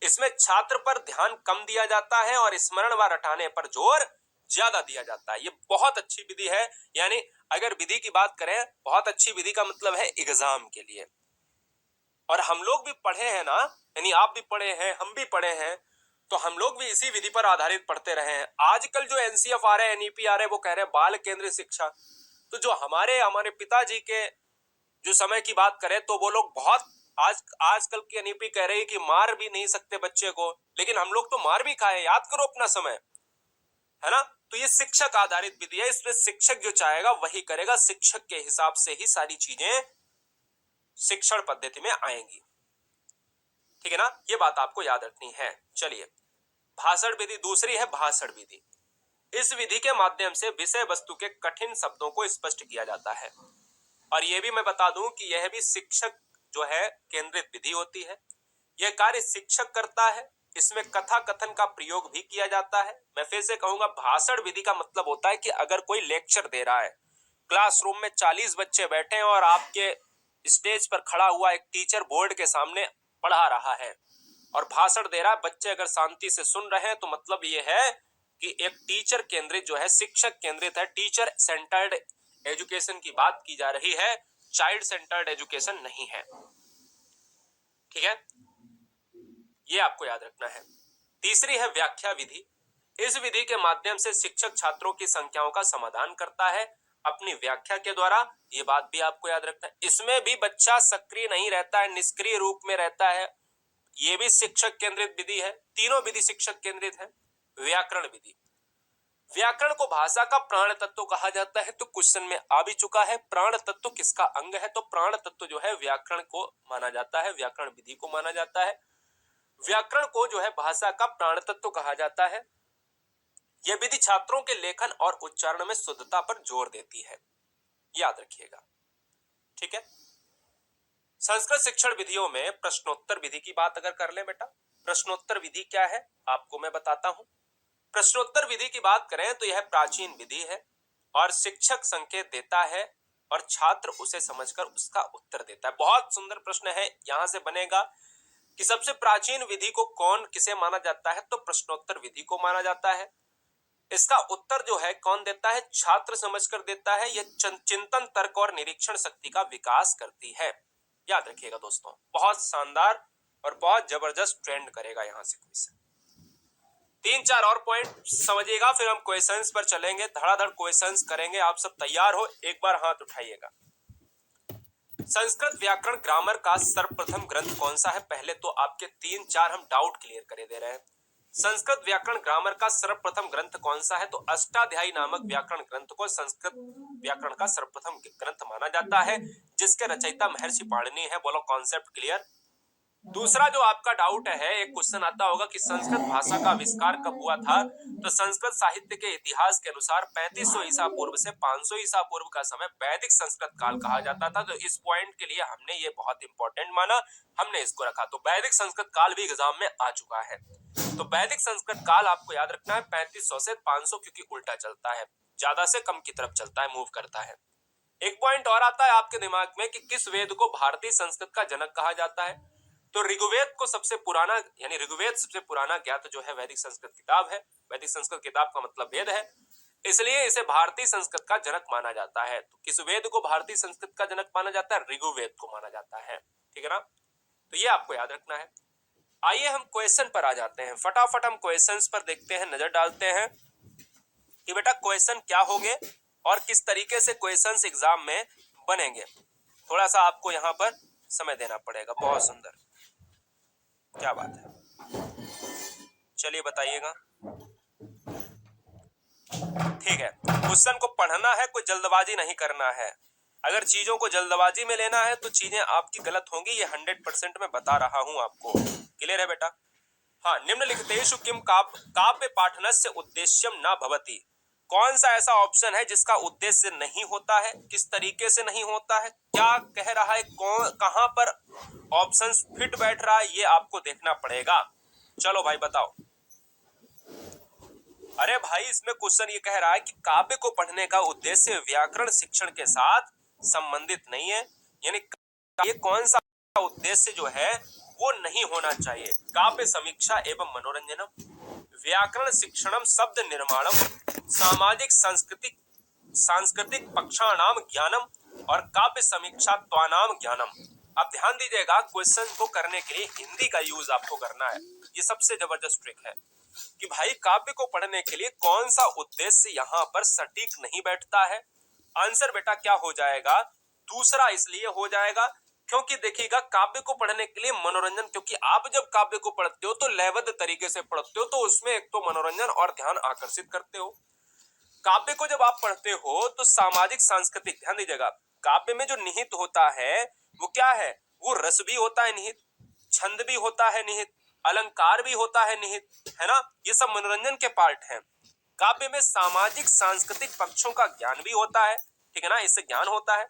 इसमें छात्र पर ध्यान कम दिया जाता है और स्मरण व रटाने पर जोर ज्यादा दिया जाता है। ये बहुत अच्छी विधि है। यानी अगर विधि की बात करें, बहुत अच्छी विधि का मतलब है एग्जाम के लिए। और हम लोग भी पढ़े हैं ना, यानी आप भी पढ़े हैं, हम भी पढ़े हैं, तो हम लोग भी इसी विधि पर आधारित पढ़ते रहे हैं। आजकल जो एनसीएफ आ रहे हैं, एनईपी आ रहे हैं, वो कह रहे हैं बाल केंद्रित शिक्षा। तो जो हमारे पिताजी के जो समय की बात करें तो वो लोग बहुत आजकल की एनईपी कह रही है कि मार भी नहीं सकते बच्चे को, लेकिन हम लोग तो मार भी खाए। याद करो अपना समय, है ना। तो ये शिक्षक आधारित विधि है। इसमें शिक्षक जो चाहेगा वही करेगा, शिक्षक के हिसाब से ही सारी चीजें शिक्षण पद्धति में आएंगी। ठीक है ना, ये बात आपको याद रखनी है। चलिए भाषण विधि दूसरी है, भाषण विधि। इस विधि के माध्यम से विषय वस्तु के कठिन शब्दों को स्पष्ट किया जाता है। और यह भी मैं बता दूं कि यह भी शिक्षक जो है केंद्रित विधि होती है। यह कार्य शिक्षक करता है। इसमें कथा कथन का प्रयोग भी किया जाता है। मैं फिर से कहूंगा, भाषण विधि का मतलब होता है कि अगर कोई लेक्चर दे रहा है, क्लासरूम में 40 बच्चे बैठे हैं और आपके स्टेज पर खड़ा हुआ एक टीचर बोर्ड के सामने पढ़ा रहा है और भाषण दे रहा है, बच्चे अगर शांति से सुन रहे हैं तो मतलब ये है कि एक टीचर केंद्रित जो है, शिक्षक केंद्रित है, टीचर सेंटर्ड एजुकेशन की बात की जा रही है, चाइल्ड सेंटर्ड एजुकेशन नहीं है। ठीक है, ये आपको याद रखना है। तीसरी है व्याख्या विधि। इस विधि के माध्यम से शिक्षक छात्रों की संख्याओं का समाधान करता है अपनी व्याख्या के द्वारा। ये बात भी आपको याद रखना है। इसमें भी बच्चा सक्रिय नहीं रहता है, निष्क्रिय रूप में रहता है। ये भी शिक्षक केंद्रित विधि है। तीनों विधि शिक्षक केंद्रित है। व्याकरण विधि, व्याकरण को भाषा का प्राण तत्व कहा जाता है। तो क्वेश्चन में आ भी चुका है, प्राण तत्व किसका अंग है? तो प्राण तत्व जो है व्याकरण को माना जाता है, व्याकरण विधि को माना जाता है। व्याकरण को जो है भाषा का प्राण तत्व कहा जाता है। यह विधि छात्रों के लेखन और उच्चारण में शुद्धता पर जोर देती है, याद रखिएगा। ठीक है, संस्कृत शिक्षण विधियों में प्रश्नोत्तर विधि की बात अगर कर ले बेटा, प्रश्नोत्तर विधि क्या है आपको मैं बताता हूं। प्रश्नोत्तर विधि की बात करें तो यह प्राचीन विधि है और शिक्षक संकेत देता है और छात्र उसे समझकर उसका उत्तर देता है। बहुत सुंदर प्रश्न है, यहां से बनेगा कि सबसे प्राचीन विधि को कौन किसे माना जाता है? तो प्रश्नोत्तर विधि को माना जाता है। इसका उत्तर जो है कौन देता है? छात्र समझकर देता है। यह चिंतन, तर्क और निरीक्षण शक्ति का विकास करती है, याद रखिएगा दोस्तों। बहुत शानदार और बहुत जबरदस्त ट्रेंड करेगा यहां से क्वेश्चन। 3-4 और पॉइंट समझिएगा, फिर हम क्वेश्चंस पर चलेंगे। धड़ाधड़ क्वेश्चंस करेंगे। आप सब तैयार हो? एक बार हाथ उठाइएगा। संस्कृत व्याकरण ग्रामर का सर्वप्रथम ग्रंथ कौन सा है? पहले तो आपके 3-4 हम डाउट क्लियर करे दे रहे हैं। संस्कृत व्याकरण ग्रामर का सर्वप्रथम ग्रंथ कौन सा है? तो अष्टाध्यायी नामक व्याकरण ग्रंथ को संस्कृत व्याकरण का सर्वप्रथम ग्रंथ माना जाता है, जिसके रचयिता महर्षि पाणिनि है। बोलो कॉन्सेप्ट क्लियर। दूसरा जो आपका डाउट है, एक क्वेश्चन आता होगा कि संस्कृत भाषा का आविष्कार कब हुआ था? तो संस्कृत साहित्य के इतिहास के अनुसार 3500 ईसा पूर्व से 500 ईसा पूर्व का समय वैदिक संस्कृत काल कहा जाता था। तो इस पॉइंट के लिए हमने ये बहुत इंपॉर्टेंट माना, हमने इसको रखा। तो वैदिक संस्कृत काल भी एग्जाम में आ चुका है। तो वैदिक संस्कृत काल आपको याद रखना है 3500 से 500, क्योंकि उल्टा चलता है, ज्यादा से कम की तरफ चलता है, मूव करता है। एक पॉइंट और आता है आपके दिमाग में कि किस वेद को भारतीय संस्कृत का जनक कहा जाता है? तो ऋग्वेद को सबसे पुराना, यानी ऋग्वेद सबसे पुराना ज्ञात जो है वैदिक संस्कृत किताब है। वैदिक संस्कृत किताब का मतलब वेद है, इसलिए इसे भारतीय संस्कृत का जनक माना जाता है। तो किस वेद को भारतीय संस्कृत का जनक माना जाता है? ऋग्वेद को माना जाता है। ठीक है ना, तो ये आपको याद रखना है। आइए हम क्वेश्चन पर आ जाते हैं। फटाफट हम क्वेश्चंस पर देखते हैं, नजर डालते हैं कि बेटा क्वेश्चन क्या होंगे और किस तरीके से क्वेश्चंस एग्जाम में बनेंगे। थोड़ा सा आपको यहाँ पर समय देना पड़ेगा। बहुत सुंदर, क्या बात है, चलिए बताइएगा। ठीक है, क्वेश्चन को पढ़ना है, कोई जल्दबाजी नहीं करना है। अगर चीजों को जल्दबाजी में लेना है तो चीजें आपकी गलत होंगी, ये 100% मैं बता रहा हूं आपको। क्लियर है बेटा? हाँ, निम्नलिखितेषु किम काव्य पाठनस्य उद्देश्यम न भवति। कौन सा ऐसा ऑप्शन है जिसका उद्देश्य नहीं होता है? किस तरीके से नहीं होता है? क्या कह रहा है? कहां पर ऑप्शन फिट बैठ रहा है? ये आपको देखना पड़ेगा। चलो भाई बताओ। अरे भाई, इसमें क्वेश्चन ये कह रहा है कि काव्य को पढ़ने का उद्देश्य व्याकरण शिक्षण के साथ संबंधित नहीं है, यानी ये कौन सा उद्देश्य जो है वो नहीं होना चाहिए। काव्य समीक्षा एवं मनोरंजनम, व्याकरण शिक्षणम, शब्द निर्माणम, सामाजिक सांस्कृतिक पक्षाणाम ज्ञानम और काव्य समीक्षा त्वानाम ज्ञानम। अब ध्यान दीजिएगा, क्वेश्चन को करने के लिए हिंदी का यूज आपको करना है। ये सबसे जबरदस्त ट्रिक है कि भाई काव्य को पढ़ने के लिए कौन सा उद्देश्य यहाँ पर सटीक नहीं बैठता है। आंसर बेटा क्या हो जाएगा? दूसरा इसलिए हो जाएगा क्योंकि देखिएगा, काव्य को पढ़ने के लिए मनोरंजन, क्योंकि आप जब काव्य को पढ़ते हो तो लयबद्ध तरीके से पढ़ते हो, तो उसमें एक तो मनोरंजन और ध्यान आकर्षित करते हो। काव्य को जब आप पढ़ते हो तो सामाजिक सांस्कृतिक, ध्यान दीजिएगा, काव्य में जो निहित होता है वो क्या है? वो रस भी होता है निहित, छंद भी होता है निहित, अलंकार भी होता है निहित, है ना? ये सब मनोरंजन के पार्ट हैं। काव्य में सामाजिक सांस्कृतिक पक्षों का ज्ञान भी होता है, ठीक है ना, इससे ज्ञान होता है,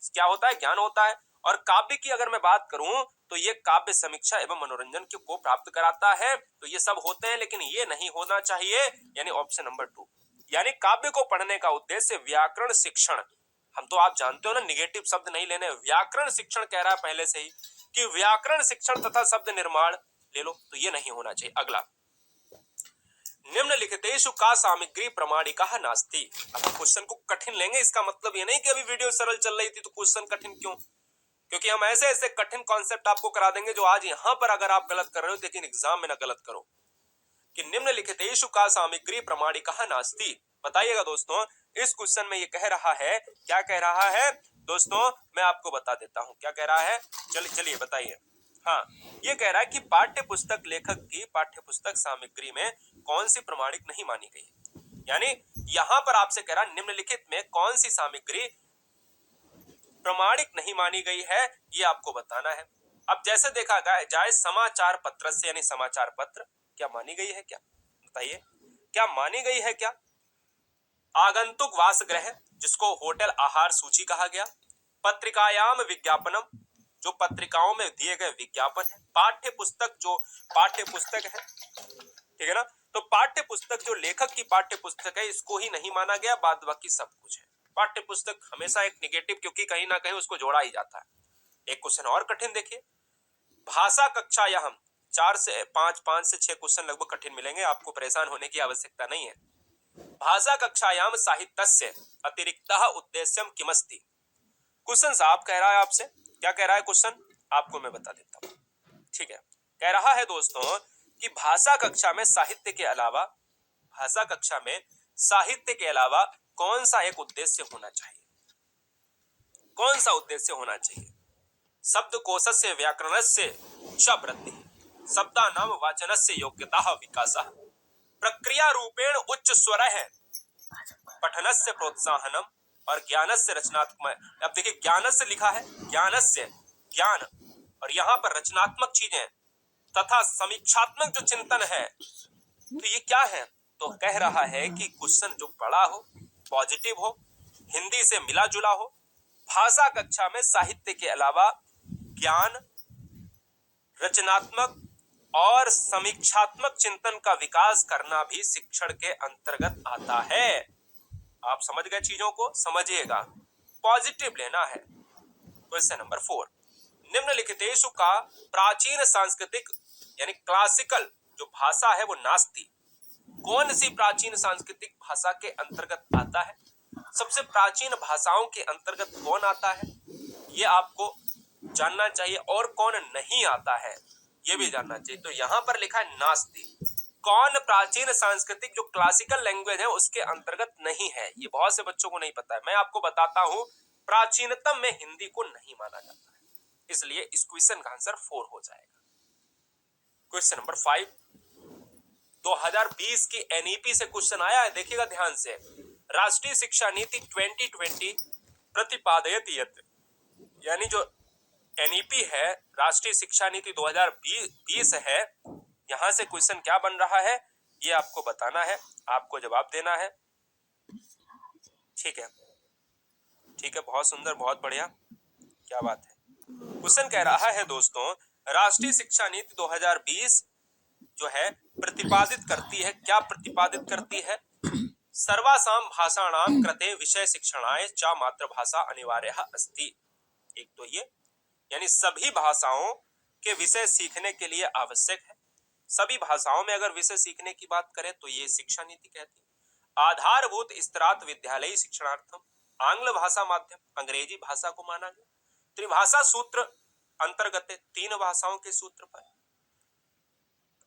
क्या होता है, ज्ञान होता है। और काव्य की अगर मैं बात करूं तो ये काव्य समीक्षा एवं मनोरंजन को प्राप्त कराता है। तो ये सब होते हैं, लेकिन ये नहीं होना चाहिए, यानी ऑप्शन नंबर 2। यानी काव्य को पढ़ने का उद्देश्य व्याकरण शिक्षण, हम तो आप जानते हो ना, निगेटिव शब्द नहीं लेने, व्याकरण शिक्षण कह रहा है पहले से ही कि व्याकरण शिक्षण तथा शब्द निर्माण ले लो, तो ये नहीं होना चाहिए। अगला, निम्नलिखितेषु का सामग्री प्रमाणिका नास्ति। अब क्वेश्चन को कठिन लेंगे, इसका मतलब ये नहीं कि अभी वीडियो सरल चल रही थी तो क्वेश्चन कठिन क्यों, क्योंकि हम ऐसे ऐसे कठिन कॉन्सेप्ट आपको करा देंगे जो आज यहां पर अगर आप गलत कर रहे हो लेकिन एग्जाम में ना गलत करो। कि निम्नलिखितेषु का सामग्री प्रमाणिका नास्ति, बताइएगा दोस्तों, इस क्वेश्चन में ये कह रहा है, क्या कह रहा है दोस्तों, मैं आपको बता देता हूं क्या कह रहा है, चलिए बताइए। हाँ, ये कह रहा है कि पाठ्य पुस्तक लेखक की पाठ्य पुस्तक सामग्री में कौन सी प्रमाणिक नहीं मानी गई। यानी यहां पर आपसे कह रहा है निम्नलिखित में कौन सी सामग्री प्रमाणिक नहीं मानी गई है, ये आपको बताना है। अब जैसे देखा जाए समाचार पत्र से, यानी समाचार पत्र क्या मानी गई है, क्या बताइए, क्या मानी गई है क्या। आगंतुक वासगृह, जिसको होटल आहार सूची कहा गया, पत्रिकायाम विज्ञापनम, जो पत्रिकाओं में दिए गए विज्ञापन है, पाठ्य पुस्तक, जो पाठ्य पुस्तक है, ठीक है ना, तो पाठ्य पुस्तक जो लेखक की पाठ्य पुस्तक है इसको ही नहीं माना गया, बाद बाकी सब कुछ है। पाठ्य पुस्तक हमेशा एक निगेटिव, क्योंकि कहीं ना कहीं उसको जोड़ा ही जाता है। एक क्वेश्चन और कठिन देखिए, भाषा कक्षा या हम 4 से 5 से 6 क्वेश्चन लगभग कठिन मिलेंगे, आपको परेशान होने की आवश्यकता नहीं है। भाषा कक्षायाम साहित्यस्य अतिरिक्तः उद्देश्यम किमस्ति। क्वेश्चन साहब कह रहा है आपसे, क्या कह रहा है क्वेश्चन, आपको मैं बता देता हूं, ठीक है। कह रहा है दोस्तों कि भाषा कक्षा में साहित्य के अलावा, भाषा कक्षा में साहित्य के अलावा कौन सा एक उद्देश्य होना चाहिए, कौन सा उद्देश्य होना चाहिए। शब्दकोशस्य व्याकरणस्य च वृद्धि, शब्दानाम वाचनस्य योग्यता विकासः, प्रक्रिया रूपेण उच्च स्वरः पठनस्य प्रोत्साहनम और ज्ञानस्य रचनात्मक। अब देखिए ज्ञानस्य लिखा है, ज्ञानस्य ज्ञान, और यहाँ पर रचनात्मक चीजें तथा समीक्षात्मक जो चिंतन है, तो ये क्या है, तो कह रहा है कि क्वेश्चन जो बड़ा हो, पॉजिटिव हो, हिंदी से मिला जुला हो, भाषा कक्षा में साहित्य के अलावा ज्ञान, रचनात्मक और समीक्षात्मक चिंतन का विकास करना भी शिक्षण के अंतर्गत आता है। आप समझ गए चीजों को, समझिएगा, पॉजिटिव लेना है। क्वेश्चन नंबर 4, निम्नलिखितेषु का प्राचीन सांस्कृतिक यानी क्लासिकल जो भाषा है वो नास्ति, कौन सी प्राचीन सांस्कृतिक भाषा के अंतर्गत आता है। सबसे प्राचीन भाषाओं के अंतर्गत कौन आता है ये आपको जानना चाहिए, और कौन नहीं आता है ये भी जानना चाहिए। तो यहां पर लिखा है नास्ति, कौन प्राचीन सांस्कृतिक जो क्लासिकल लैंग्वेज है उसके अंतर्गत नहीं है, ये बहुत से बच्चों को नहीं पता है। मैं आपको बताता हूं, प्राचीनतम में हिंदी को नहीं माना जाता है, इसलिए इस क्वेश्चन का आंसर 4 हो जाएगा। क्वेश्चन नंबर 5, 2020 की एनईपी से क्वेश्चन आया है, देखिएगा ध्यान से। राष्ट्रीय शिक्षा नीति 2020 प्रतिपादयति यत्, यानी जो एनईपी है, राष्ट्रीय शिक्षा नीति 2020 है, यहां से क्वेश्चन क्या बन रहा है ये आपको बताना है, आपको जवाब देना है, ठीक है, ठीक है, बहुत सुंदर, बहुत बढ़िया, क्या बात है। क्वेश्चन कह रहा है दोस्तों, राष्ट्रीय शिक्षा नीति 2020 जो है प्रतिपादित करती है, क्या प्रतिपादित करती है, सर्वासाम भाषाणाम कृते विषय शिक्षणाय च मातृभाषा अनिवार्यः अस्ति। एक तो ये, यानी सभी भाषाओं के विषय सीखने के लिए आवश्यक है, सभी भाषाओं में अगर विषय सीखने की बात करें तो ये शिक्षा नीति कहती है। आधारभूत स्तरात विद्यालयी शिक्षणार्थम, आंग्ल भाषा माध्यम, अंग्रेजी भाषा को माना गया। त्रिभाषा सूत्र अंतर्गत 3 भाषाओं के सूत्र पर,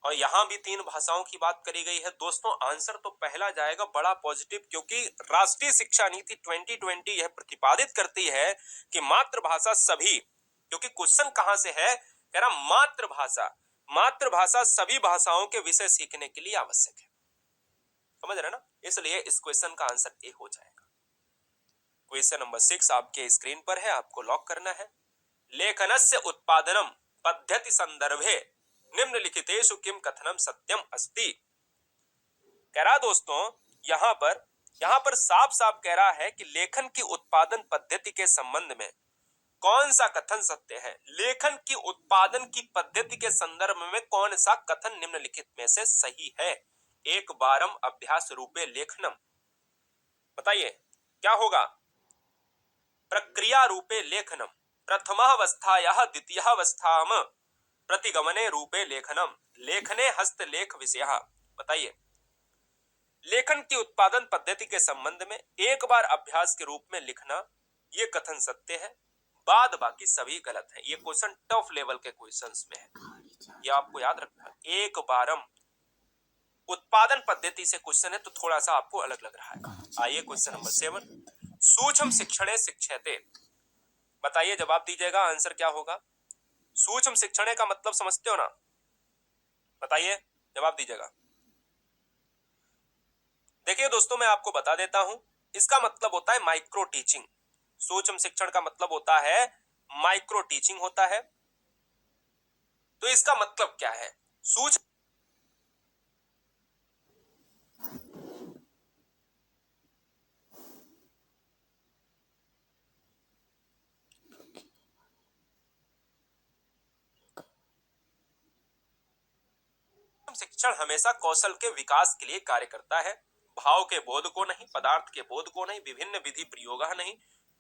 और यहां भी 3 भाषाओं की बात करी गई है। दोस्तों आंसर तो पहला जाएगा बड़ा पॉजिटिव, क्योंकि राष्ट्रीय शिक्षा नीति 2020 यह प्रतिपादित करती है कि मातृभाषा सभी, क्योंकि क्वेश्चन कहां से है, कह रहा मातृभाषा, मातृभाषा सभी भाषाओं के विषय सीखने के लिए आवश्यक है, समझ रहे ना, इसलिए इस क्वेश्चन का आंसर ए हो जाएगा। क्वेश्चन नंबर 6 आपके स्क्रीन पर है, आपको लॉक करना है। लेखनस्य उत्पादनम पद्धति संदर्भे निम्नलिखितेषु किम कथनम सत्यम अस्ति। कह रहा दोस्तों यहां पर साफ साफ कह रहा है कि लेखन की उत्पादन पद्धति के संबंध में कौन सा कथन सत्य है। लेखन की उत्पादन की पद्धति के संदर्भ में कौन सा कथन निम्नलिखित में से सही है। एक बारम अभ्यास रूपे लेखनम, बताइए क्या होगा। प्रक्रिया रूपे लेखनम, प्रथमावस्थायाः द्वितीयावस्थाम प्रतिगमने रूपे लेखनम, लेखने हस्तलेख विषयः। बताइए लेखन की उत्पादन पद्धति के संबंध में एक बार अभ्यास के रूप में लिखना, ये कथन सत्य है, बाद बाकी सभी गलत है। ये क्वेश्चन टफ लेवल के क्वेश्चंस में है, ये आपको याद रखना है। एक बारम उत्पादन पद्धति से क्वेश्चन है तो थोड़ा सा आपको अलग लग रहा है। आइए क्वेश्चन नंबर 7, सूक्ष्म शिक्षणे शिक्षयते। बताइए जवाब दीजिएगा, आंसर क्या होगा। सूक्ष्म शिक्षणे का मतलब समझते हो ना, बताइए जवाब दीजिएगा। देखिए दोस्तों मैं आपको बता देता हूं, इसका मतलब होता है माइक्रो टीचिंग। सूक्ष्म शिक्षण का मतलब होता है माइक्रो टीचिंग होता है। तो इसका मतलब क्या है। सूक्ष्म शिक्षण हमेशा कौशल के विकास के लिए कार्य करता है, भाव के बोध को नहीं, पदार्थ के बोध को नहीं, विभिन्न विधि प्रयोग नहीं,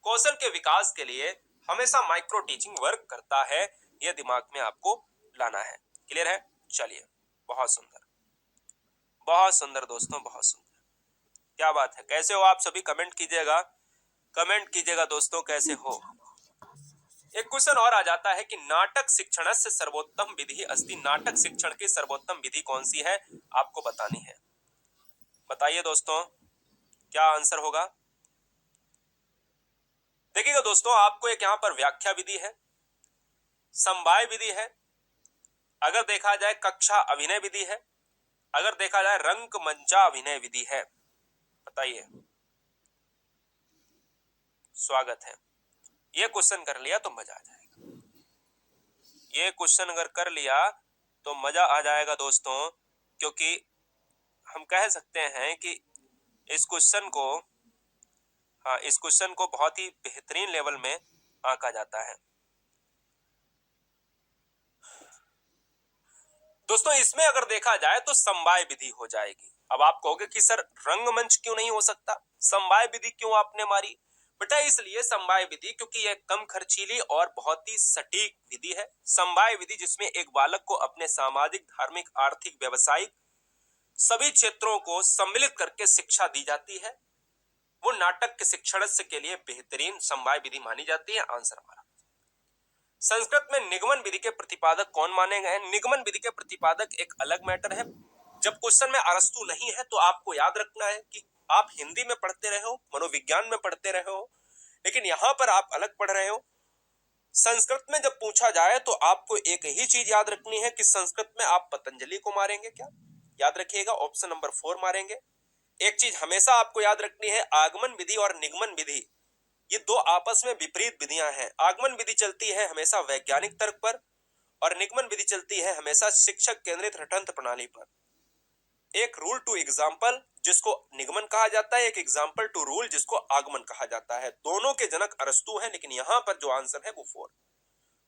कौशल के विकास के लिए हमेशा माइक्रो टीचिंग वर्क करता है। यह दिमाग में आपको लाना है। क्लियर है। चलिए बहुत सुंदर, बहुत सुंदर दोस्तों, बहुत सुंदर, क्या बात है। कैसे हो आप सभी, कमेंट कीजिएगा, कमेंट कीजिएगा दोस्तों कैसे हो। एक क्वेश्चन और आ जाता है कि नाटक शिक्षण से सर्वोत्तम विधि अस्ति। नाटक शिक्षण की सर्वोत्तम विधि कौन सी है, आपको बतानी है। बताइए दोस्तों क्या आंसर होगा। देखिएगा दोस्तों, आपको एक यहां पर व्याख्या विधि है, समवाय विधि है, अगर देखा जाए कक्षा अभिनय विधि है, अगर देखा जाए रंगमंचा अभिनय विधि है। बताइए, स्वागत है। ये क्वेश्चन कर लिया तो मजा आ जाएगा, ये क्वेश्चन अगर कर लिया तो मजा आ जाएगा दोस्तों, क्योंकि हम कह सकते हैं कि इस क्वेश्चन को, हाँ इस क्वेश्चन को बहुत ही बेहतरीन लेवल में आंका जाता है। दोस्तों इसमें अगर देखा जाए तो समवाय विधि हो जाएगी। अब आप कहोगे कि सर रंगमंच क्यों नहीं हो सकता, समवाय विधि क्यों आपने मारी। बेटा इसलिए समवाय विधि क्योंकि यह कम खर्चीली और बहुत ही सटीक विधि है। समवाय विधि जिसमें एक बालक को अपने सामाजिक, धार्मिक, आर्थिक, व्यवसायिक सभी क्षेत्रों को सम्मिलित करके शिक्षा दी जाती है, वो नाटक के शिक्षण के लिए बेहतरीन समवाय विधि मानी जाती है। आंसर हमारा। संस्कृत में निगमन विधि के प्रतिपादक कौन माने गए। निगमन विधि के प्रतिपादक एक अलग मैटर है। जब क्वेश्चन में अरस्तु नहीं है तो आपको याद रखना है कि आप हिंदी में पढ़ते रहे हो, मनोविज्ञान में पढ़ते रहे हो, लेकिन यहां पर आप अलग पढ़ रहे हो। संस्कृत में जब पूछा जाए तो आपको एक ही चीज याद रखनी है कि संस्कृत में आप पतंजलि को मारेंगे क्या, याद रखिएगा ऑप्शन नंबर 4 मारेंगे। एक चीज हमेशा आपको याद रखनी है, आगमन विधि और निगमन विधि ये दो आपस में विपरीत विधियां हैं। आगमन विधि चलती है हमेशा वैज्ञानिक तर्क पर और निगमन विधि चलती है हमेशा शिक्षक केंद्रित रटंत्र प्रणाली पर। एक रूल टू एग्जाम्पल जिसको निगमन कहा जाता है, एक एग्जाम्पल टू रूल जिसको आगमन कहा जाता है। दोनों के जनक अरस्तु हैं, लेकिन यहां पर जो आंसर है वो 4।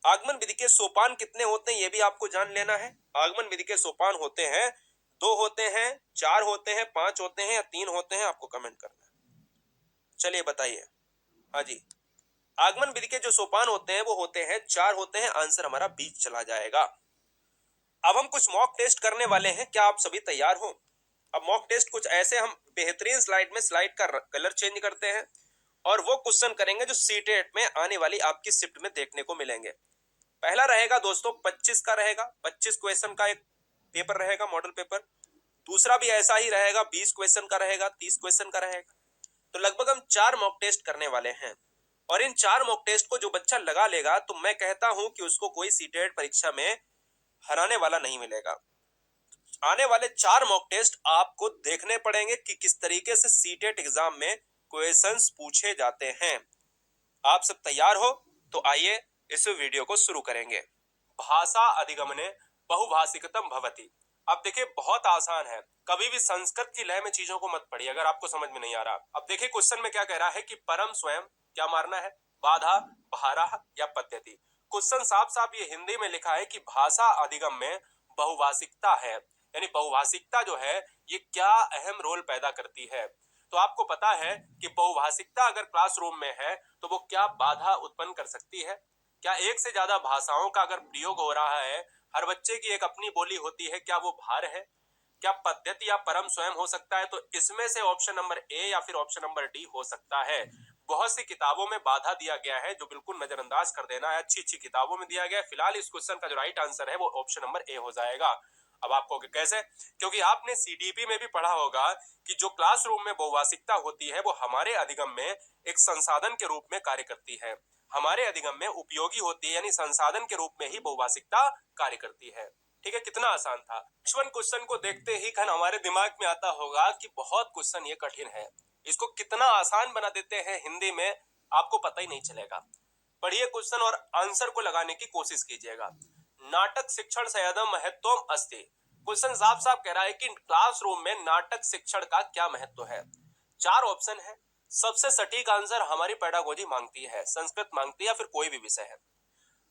आगमन विधि के सोपान कितने होते हैं ये भी आपको जान लेना है। आगमन विधि के सोपान होते हैं 2 होते हैं, 4 होते हैं, 5 होते हैं या 3 होते हैं, आपको कमेंट करना है। चलिए बताइए। हाँ जी, आगमन विधि के जो सोपान होते हैं वो होते हैं 4 होते हैं। आंसर हमारा 20 चला जाएगा। अब हम कुछ मॉक टेस्ट करने वाले हैं, क्या आप सभी तैयार हो। अब मॉक टेस्ट कुछ ऐसे, हम बेहतरीन स्लाइड में स्लाइड का कलर चेंज करते हैं और वो क्वेश्चन करेंगे जो सीटेट में आने वाली आपकी शिफ्ट में देखने को मिलेंगे। पहला रहेगा दोस्तों 25 का रहेगा, 25 क्वेश्चन का एक पेपर रहेगा, मॉडल पेपर। दूसरा भी ऐसा ही रहेगा, 20 क्वेश्चन का रहेगा, 30 क्वेश्चन का रहेगा। तो लगभग हम 4 मॉक टेस्ट करने वाले हैं और इन 4 मॉक टेस्ट को जो बच्चा लगा लेगा तो मैं कहता हूं कि उसको कोई सीटेट परीक्षा में हराने वाला नहीं मिलेगा। आने वाले 4 मॉक टेस्ट आपको देखने पड़ेंगे कि किस तरीके से सीटेट एग्जाम में क्वेश्चंस पूछे जाते हैं। आप सब तैयार हो तो आइए इस वीडियो को शुरू करेंगे। भाषा अधिगमने बहुभाषिकतम भवति। अब देखिए बहुत आसान है, कभी भी संस्कृत की लय में चीजों को मत पढ़िए अगर आपको समझ में नहीं आ रहा। अब देखिए क्वेश्चन में क्या कह रहा है कि परम स्वयं क्या मारना है, बाधा, भारा या पद्धति। क्वेश्चन साफ साफ ये हिंदी में लिखा है कि भाषा अधिगम में बहुभाषिकता है, यानी बहुभाषिकता जो है ये क्या अहम रोल पैदा करती है। तो आपको पता है कि बहुभाषिकता अगर क्लासरूम में है तो वो क्या बाधा उत्पन्न कर सकती है। क्या एक से ज्यादा भाषाओं का अगर प्रयोग हो रहा है, हर बच्चे की एक अपनी बोली होती है, क्या वो भार है। क्या पद्धति या परम स्वयं हो सकता है, तो इसमें से ऑप्शन नंबर ए या फिर ऑप्शन नंबर डी हो सकता है। बहुत सी किताबों में बाधा दिया गया है जो बिल्कुल नजरअंदाज कर देना है, अच्छी अच्छी किताबों में दिया गया है। फिलहाल इस क्वेश्चन का जो राइट आंसर है वो ऑप्शन नंबर ए हो जाएगा। अब आपको कैसे, क्योंकि आपने सीडीपी में भी पढ़ा होगा कि जो क्लासरूम में बहुभाषिकता होती है वो हमारे अधिगम में एक संसाधन के रूप में कार्य करती है, हमारे अधिगम में उपयोगी होती है, यानी संसाधन के रूप में ही बहुभाषिकता कार्य करती है। ठीक है, कितना आसान था। नेक्स्ट क्वेश्चन को देखते ही खन हमारे दिमाग में आता होगा कि बहुत क्वेश्चन ये कठिन है, इसको कितना आसान बना देते हैं हिंदी में, आपको पता ही नहीं चलेगा। पढ़िए क्वेश्चन और आंसर को लगाने की कोशिश कीजिएगा। नाटक शिक्षण सयदम महत्वम अस्ति। क्वेश्चन साफ साफ कह रहा है कि क्लासरूम में नाटक शिक्षण का क्या महत्व है। चार ऑप्शन है, सबसे सटीक आंसर हमारी पेडागोजी मांगती है, संस्कृत मांगती है या फिर कोई भी विषय है।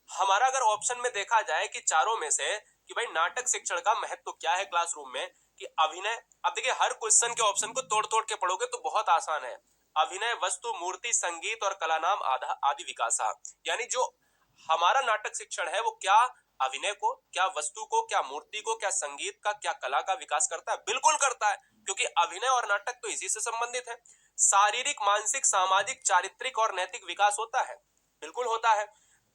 हमारा अगर ऑप्शन में देखा जाए कि चारों में से कि भाई नाटक शिक्षण का महत्व क्या है क्लासरूम में, कि अभिनय। अब देखिए हर क्वेश्चन के ऑप्शन को तोड़ तोड़ के पढ़ोगे तो बहुत आसान है। अभिनय, वस्तु, मूर्ति, संगीत और कला नाम आदि विकासा, यानी जो हमारा नाटक शिक्षण है वो क्या अभिनय को, क्या वस्तु को, क्या मूर्ति को, क्या संगीत का, क्या कला का विकास करता है। बिल्कुल करता है, क्योंकि अभिनय और नाटक तो इसी से संबंधित है। शारीरिक, मानसिक, सामाजिक, चारित्रिक और नैतिक विकास होता है, बिल्कुल होता है।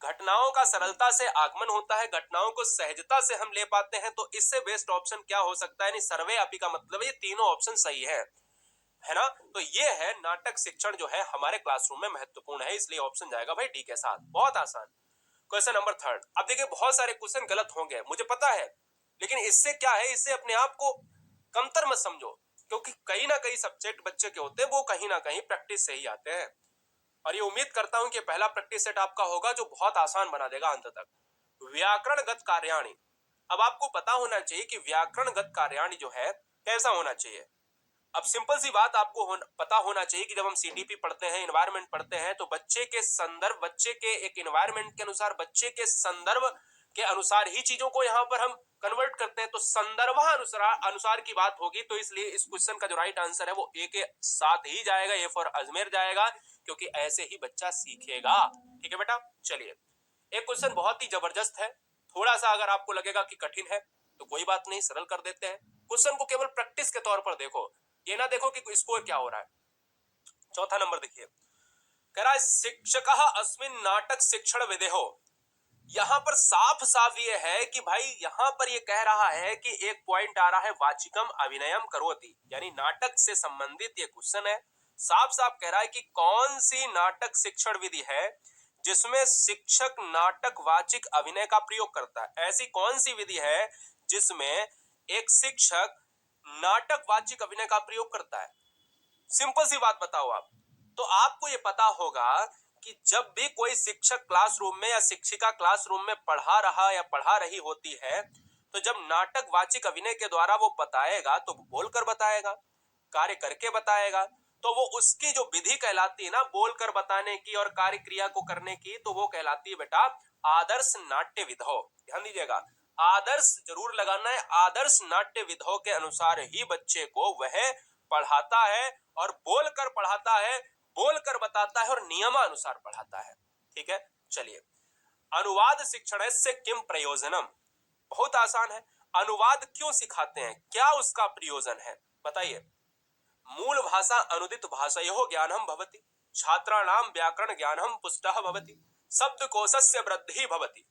घटनाओं का सरलता से आगमन होता है, घटनाओं को सहजता से हम ले पाते हैं, तो इससे बेस्ट ऑप्शन क्या हो सकता है, सर्वे अपी का मतलब ये तीनों ऑप्शन सही है ना। तो ये है नाटक शिक्षण जो है हमारे क्लासरूम में महत्वपूर्ण है, इसलिए ऑप्शन जाएगा भाई डी के साथ। बहुत आसान। Question number third. अब देखिए बहुत सारे क्वेश्चन गलत होंगे मुझे पता है, लेकिन इससे क्या है, इससे अपने आप को कमतर मत समझो, क्योंकि कहीं ना कहीं सब्जेक्ट बच्चे के होते हैं वो कहीं ना कहीं प्रैक्टिस से ही आते हैं। और ये उम्मीद करता हूं कि पहला प्रैक्टिस सेट आपका होगा जो बहुत आसान बना देगा अंत तक। व्याकरणगत कार्याणी। अब आपको पता होना चाहिए कि व्याकरणगत कार्याणी जो है कैसा होना चाहिए। अब सिंपल सी बात आपको पता होना चाहिए कि जब हम सीडीपी पढ़ते हैं, एनवायरमेंट पढ़ते हैं, तो बच्चे के संदर्भ, बच्चे के एक एनवायरमेंट के अनुसार, बच्चे के संदर्भ के अनुसार ही चीजों को यहाँ पर हम कन्वर्ट करते हैं। तो संदर्भ अनुसार की बात होगी, तो इसलिए इस क्वेश्चन का जो राइट आंसर है वो ए के साथ ही जाएगा, ए फॉर अजमेर जाएगा, क्योंकि ऐसे ही बच्चा सीखेगा। ठीक है बेटा, चलिए एक क्वेश्चन बहुत ही जबरदस्त है। थोड़ा सा अगर आपको लगेगा कि कठिन है तो कोई बात नहीं, सरल कर देते हैं। क्वेश्चन को केवल प्रैक्टिस के तौर पर देखो, ये ना देखो कि स्कोर क्या हो रहा है। चौथा नंबर देखिए, कह रहा है शिक्षक अस्मिन नाटक शिक्षण विदेहो। यहां पर साफ साफ ये है कि भाई यहां पर ये कह रहा है कि एक पॉइंट आ रहा है वाचिकम अभिनयम करोति, यानी नाटक से संबंधित ये क्वेश्चन है। साफ साफ कह रहा है कि कौन सी नाटक शिक्षण विधि है जिसमें शिक्षक नाटक वाचिक अभिनय का प्रयोग करता है। ऐसी कौन सी विधि है जिसमें एक शिक्षक नाटक वाचिक अभिनय का प्रयोग करता है। सिंपल सी बात बताओ आप, तो आपको ये पता होगा कि जब भी कोई शिक्षक क्लासरूम में या शिक्षिका क्लासरूम में पढ़ा रहा या पढ़ा रही होती है, तो जब नाटक वाचिक अभिनय के द्वारा वो बताएगा तो बोलकर बताएगा, कार्य करके बताएगा, तो वो उसकी जो विधि कहलाती है ना बोलकर बताने की और कार्य क्रिया को करने की, तो वो कहलाती है बेटा आदर्श नाट्य विधौ। ध्यान दीजिएगा, आदर्श जरूर लगाना है। आदर्श नाट्य विधौ के अनुसार ही बच्चे को वह पढ़ाता है और बोलकर पढ़ाता है, बोलकर बताता है और नियमानुसार पढ़ाता है। ठीक है, चलिए अनुवाद शिक्षण से किम प्रयोजनम। बहुत आसान है, अनुवाद क्यों सिखाते हैं, क्या उसका प्रयोजन है बताइए। मूल भाषा अनुदित भाषयोः ज्ञानम भवति, छात्राणाम व्याकरण ज्ञानम पुष्टः भवति, शब्दकोशस्य वृद्धि भवति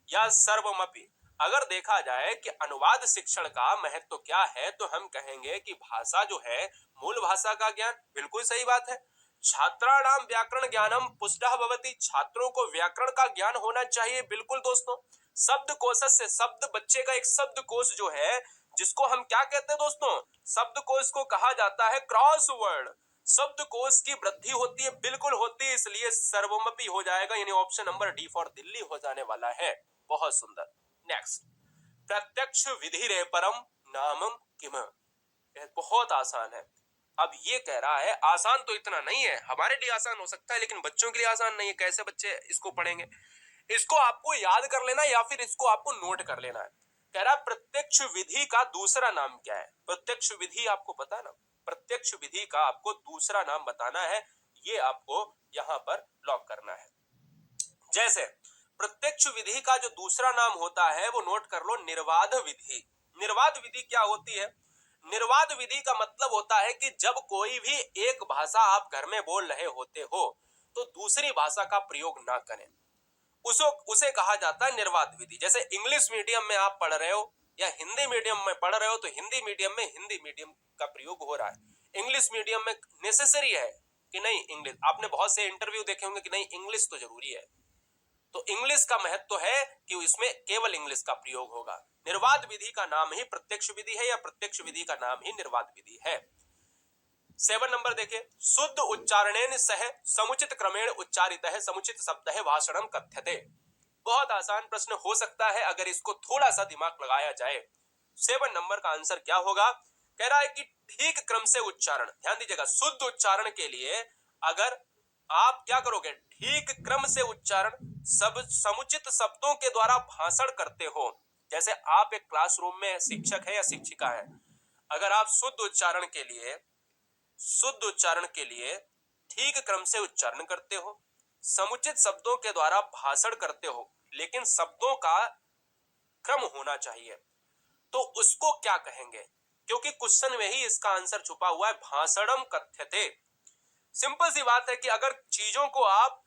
या सर्वमपि। अगर देखा जाए कि अनुवाद शिक्षण का महत्व क्या है, तो हम कहेंगे कि भाषा जो है, मूल भाषा का ज्ञान, बिल्कुल सही बात है। छात्राणाम व्याकरण ज्ञानम पुष्टः भवति, छात्रों को व्याकरण का ज्ञान होना चाहिए, बिल्कुल दोस्तों। शब्दकोशस्य, शब्द, बच्चे का एक शब्दकोश जो है, जिसको हम क्या कहते हैं दोस्तों, शब्दकोश को कहा जाता है क्रॉसवर्ड। शब्दकोश की वृद्धि होती है, बिल्कुल होती है, इसलिए सर्वमपि हो जाएगा, यानी option number D for Delhi हो जाने वाला है। बहुत सुंदर। नेक्स्ट, प्रत्यक्ष विधि रे परम नामम किम। बहुत आसान है। अब ये कह रहा है, आसान तो इतना नहीं है, हमारे लिए आसान हो सकता है लेकिन बच्चों के लिए आसान नहीं है। कैसे बच्चे इसको पढ़ेंगे? इसको आपको याद कर लेना या फिर इसको आपको नोट कर लेना है। कह रहा है प्रत्यक्ष विधि का दूसरा नाम क्या है? प्रत्यक्ष विधि आपको पता है ना? प्रत्यक्ष विधि का आपको दूसरा नाम बताना है, ये आपको यहां पर लॉक करना है। जैसे प्रत्यक्ष विधि का जो दूसरा नाम होता है वो नोट कर लो, निर्वाध विधि। निर्वाध विधि क्या होती है? निर्वाध विधि का मतलब होता है कि जब कोई भी एक भाषा आप घर में बोल रहे होते हो तो दूसरी भाषा का प्रयोग ना करें, उसे कहा जाता है निर्वाध विधि। जैसे इंग्लिश मीडियम में आप पढ़ रहे हो या हिंदी मीडियम में पढ़ रहे हो तो हिंदी मीडियम में हिंदी मीडियम का प्रयोग हो रहा है। इंग्लिश मीडियम में नेसेसरी है कि नहीं इंग्लिश? आपने बहुत से इंटरव्यू देखे होंगे कि नहीं इंग्लिश तो जरूरी है, तो इंग्लिश का महत्व तो है कि इसमें केवल इंग्लिश का प्रयोग होगा। निर्वाध विधि का नाम ही प्रत्यक्ष विधि है या प्रत्यक्ष विधि का नाम ही निर्वाध विधि है। 7 नंबर देखिए, शुद्ध उच्चारणेन सह समुचित क्रमेण उच्चारित है समुचित शब्द है भाषणम कथ्यते। बहुत आसान प्रश्न हो सकता है अगर इसको थोड़ा सा दिमाग लगाया जाए। 7 नंबर का आंसर क्या होगा? कह रहा है कि ठीक क्रम से उच्चारण। ध्यान दीजिएगा, शुद्ध उच्चारण के लिए अगर आप क्या करोगे? ठीक क्रम से उच्चारण, सब समुचित शब्दों के द्वारा भाषण करते हो। जैसे आप एक क्लासरूम में शिक्षक है या शिक्षिका है, अगर आप शुद्ध उच्चारण के लिए ठीक क्रम से उच्चारण करते हो, समुचित शब्दों के द्वारा भाषण करते हो, लेकिन शब्दों का क्रम होना चाहिए, तो उसको क्या कहेंगे? क्योंकि क्वेश्चन में ही इसका आंसर छुपा हुआ है, भाषणम कथ्यते। सिंपल सी बात है कि अगर चीजों को आप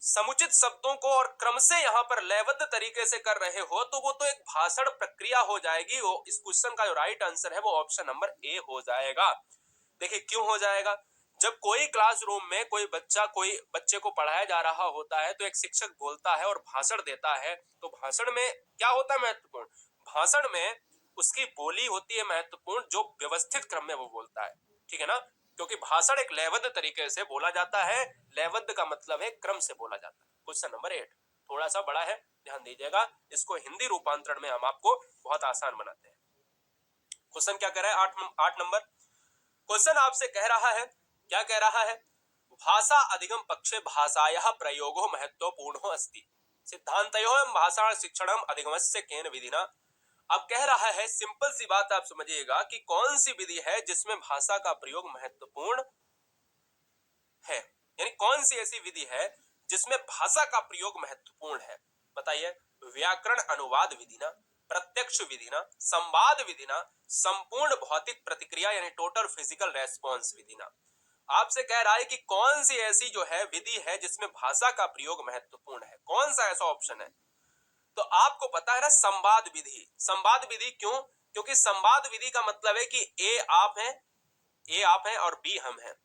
समुचित शब्दों को और क्रम से यहां पर लयबद्ध तरीके से कर रहे हो तो वो तो एक भाषण प्रक्रिया हो जाएगी। वो इस क्वेश्चन का जो राइट आंसर है वो ऑप्शन नंबर ए हो जाएगा। देखिए क्यों हो जाएगा? जब कोई क्लासरूम में कोई बच्चे को पढ़ाया जा रहा होता है तो एक शिक्षक बोलता है और भाषण देता है, तो भाषण में क्या होता है महत्वपूर्ण? भाषण में उसकी बोली होती है महत्वपूर्ण, जो व्यवस्थित क्रम में वो बोलता है, ठीक है ना? क्योंकि भाषण एक लयबद्ध तरीके से बोला जाता है। लयबद्ध का मतलब है क्रम से बोला जाता है। क्वेश्चन नंबर 8 थोड़ा सा बड़ा है, ध्यान दीजिएगा। इसको हिंदी रूपांतरण में हम आपको बहुत आसान बनाते हैं। क्वेश्चन क्या कह रहा है? 8 नंबर क्वेश्चन आपसे कह रहा है, क्या कह रहा है? भाषा अधिगम पक्षे भाषायाः प्रयोगो महत्वपूर्णो अस्ति सिद्धान्तयोः भाषा शिक्षणम अधिगमस्य केन विधिना। अब कह रहा है, सिंपल सी बात आप समझिएगा कि कौन सी विधि है जिसमें भाषा का प्रयोग महत्वपूर्ण है, यानी कौन सी ऐसी विधि है जिसमें भाषा का प्रयोग महत्वपूर्ण है? बताइए। व्याकरण अनुवाद विधि ना, प्रत्यक्ष विधि ना, संवाद विधि ना, संपूर्ण भौतिक प्रतिक्रिया यानी टोटल फिजिकल रेस्पॉन्स विधि ना। आपसे कह रहा है कि कौन सी ऐसी जो है विधि है जिसमें भाषा का प्रयोग महत्वपूर्ण है, कौन सा ऐसा ऑप्शन है? तो आपको पता है ना, संवाद विधि। संवाद विधि क्यों? क्योंकि संवाद विधि का मतलब है कि ए आप हैं और बी हम हैं।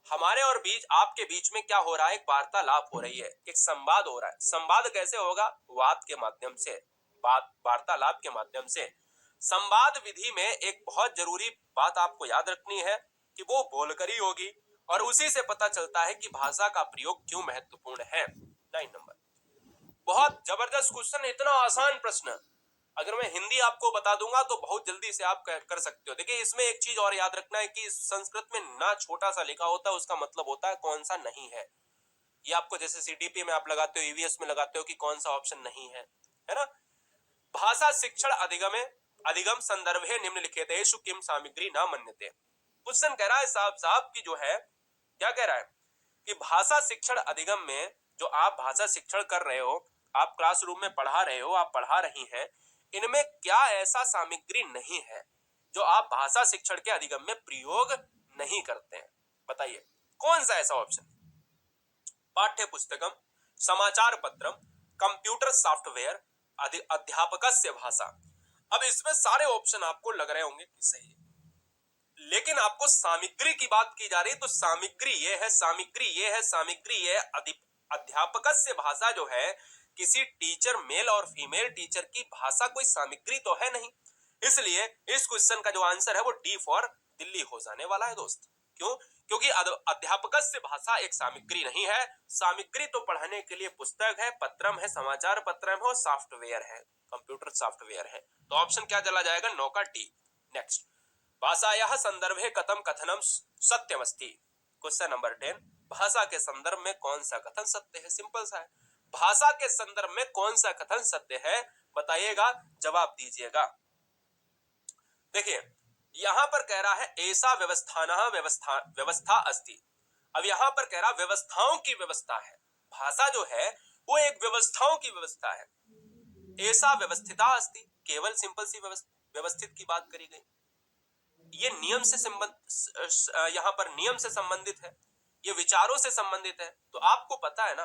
हमारे और आपके बीच में क्या हो रहा है? एक वार्तालाप हो रही है, एक संवाद हो रहा है। संवाद कैसे होगा? वाद के माध्यम से, वार्तालाप के माध्यम से। संवाद विधि में एक बहुत जरूरी बात आपको याद रखनी है कि वो बोलकर ही होगी, और उसी से पता चलता है कि भाषा का प्रयोग क्यों महत्वपूर्ण है। 9 नंबर बहुत जबरदस्त क्वेश्चन, इतना आसान प्रश्न अगर मैं हिंदी आपको बता दूंगा तो बहुत जल्दी से आप कर सकते हो। देखिए इसमें एक चीज और याद रखना है कि संस्कृत में ना छोटा सा लिखा होता है उसका मतलब होता है कौन सा नहीं है। ये आपको जैसे सीडीपी में आप लगाते हो, ईवीएस में लगाते हो कि कौन सा ऑप्शन नहीं है, है ना? भाषा शिक्षण अधिगम संदर्भे निम्नलिखितेषु किम सामग्री न मन्यते। क्वेश्चन कह रहा है साहब साहब की जो है, क्या कह रहा है कि भाषा शिक्षण अधिगम में जो आप भाषा शिक्षण कर रहे हो, आप क्लासरूम में पढ़ा रहे हो, आप पढ़ा रही हैं, इनमें क्या ऐसा सामग्री नहीं है जो आप भाषा शिक्षण के अधिगम में प्रयोग नहीं करते हैं? बताइए कौन सा ऐसा ऑप्शन? पाठ्य पुस्तकम, समाचार पत्रम, कंप्यूटर सॉफ्टवेयर, अध्यापकस्य भाषा। अब इसमें सारे ऑप्शन आपको लग रहे होंगे कि सही है, लेकिन आपको सामग्री की बात की जा रही है, तो सामग्री ये है, सामग्री ये है, सामग्री ये है। अध्यापकस्य भाषा जो है, किसी टीचर मेल और फीमेल टीचर की भाषा कोई सामग्री तो है नहीं, इसलिए इस क्वेश्चन का जो आंसर है वो डी फॉर दिल्ली हो जाने वाला है दोस्त। क्यों? क्योंकि अध्यापकस्य भाषा एक सामग्री नहीं है। सामग्री तो पढ़ाने के लिए पुस्तक है, पत्रम है, समाचार पत्रम है और सॉफ्टवेयर है, कंप्यूटर सॉफ्टवेयर है। तो ऑप्शन क्या चला जाएगा? 9 का डी। नेक्स्ट, भाषायाः संदर्भे कथम कथनम सत्यमस्ति। क्वेश्चन नंबर 10, भाषा के संदर्भ में कौन सा कथन सत्य है? सिंपल सा है, भाषा के संदर्भ में कौन सा कथन सत्य है, बताइएगा, जवाब दीजिएगा। देखिए यहां पर कह रहा है ऐसा व्यवस्था अस्ति। अब यहां पर कह रहा व्यवस्थाओं की व्यवस्था है, भाषा जो है वो एक व्यवस्थाओं की व्यवस्था है। ऐसा व्यवस्थिता अस्ति, केवल सिंपल सी व्यवस्थित की बात करी गई। ये नियम से यहां पर नियम से संबंधित है, ये विचारों से संबंधित है। तो आपको पता है ना,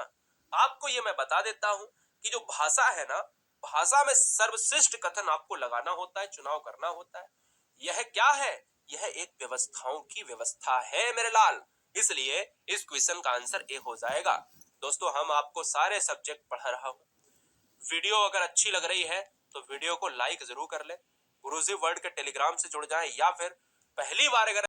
आपको ये मैं बता देता हूं कि जो भाषा है ना, भाषा में सर्वश्रेष्ठ कथन आपको लगाना होता है, चुनाव करना होता है। यह क्या है? यह एक व्यवस्थाओं की व्यवस्था है मेरे लाल। इसलिए इस क्वेश्चन का आंसर ए हो जाएगा। दोस्तों हम आपको सारे सब्जेक्ट पढ़ा रहा हूं। वीडियो अगर अच्छी लग रही है तो वीडियो को लाइक जरूर कर ले, गुरुजी वर्ल्ड के टेलीग्राम से जुड़ जाएं, या फिर पहली बार अगर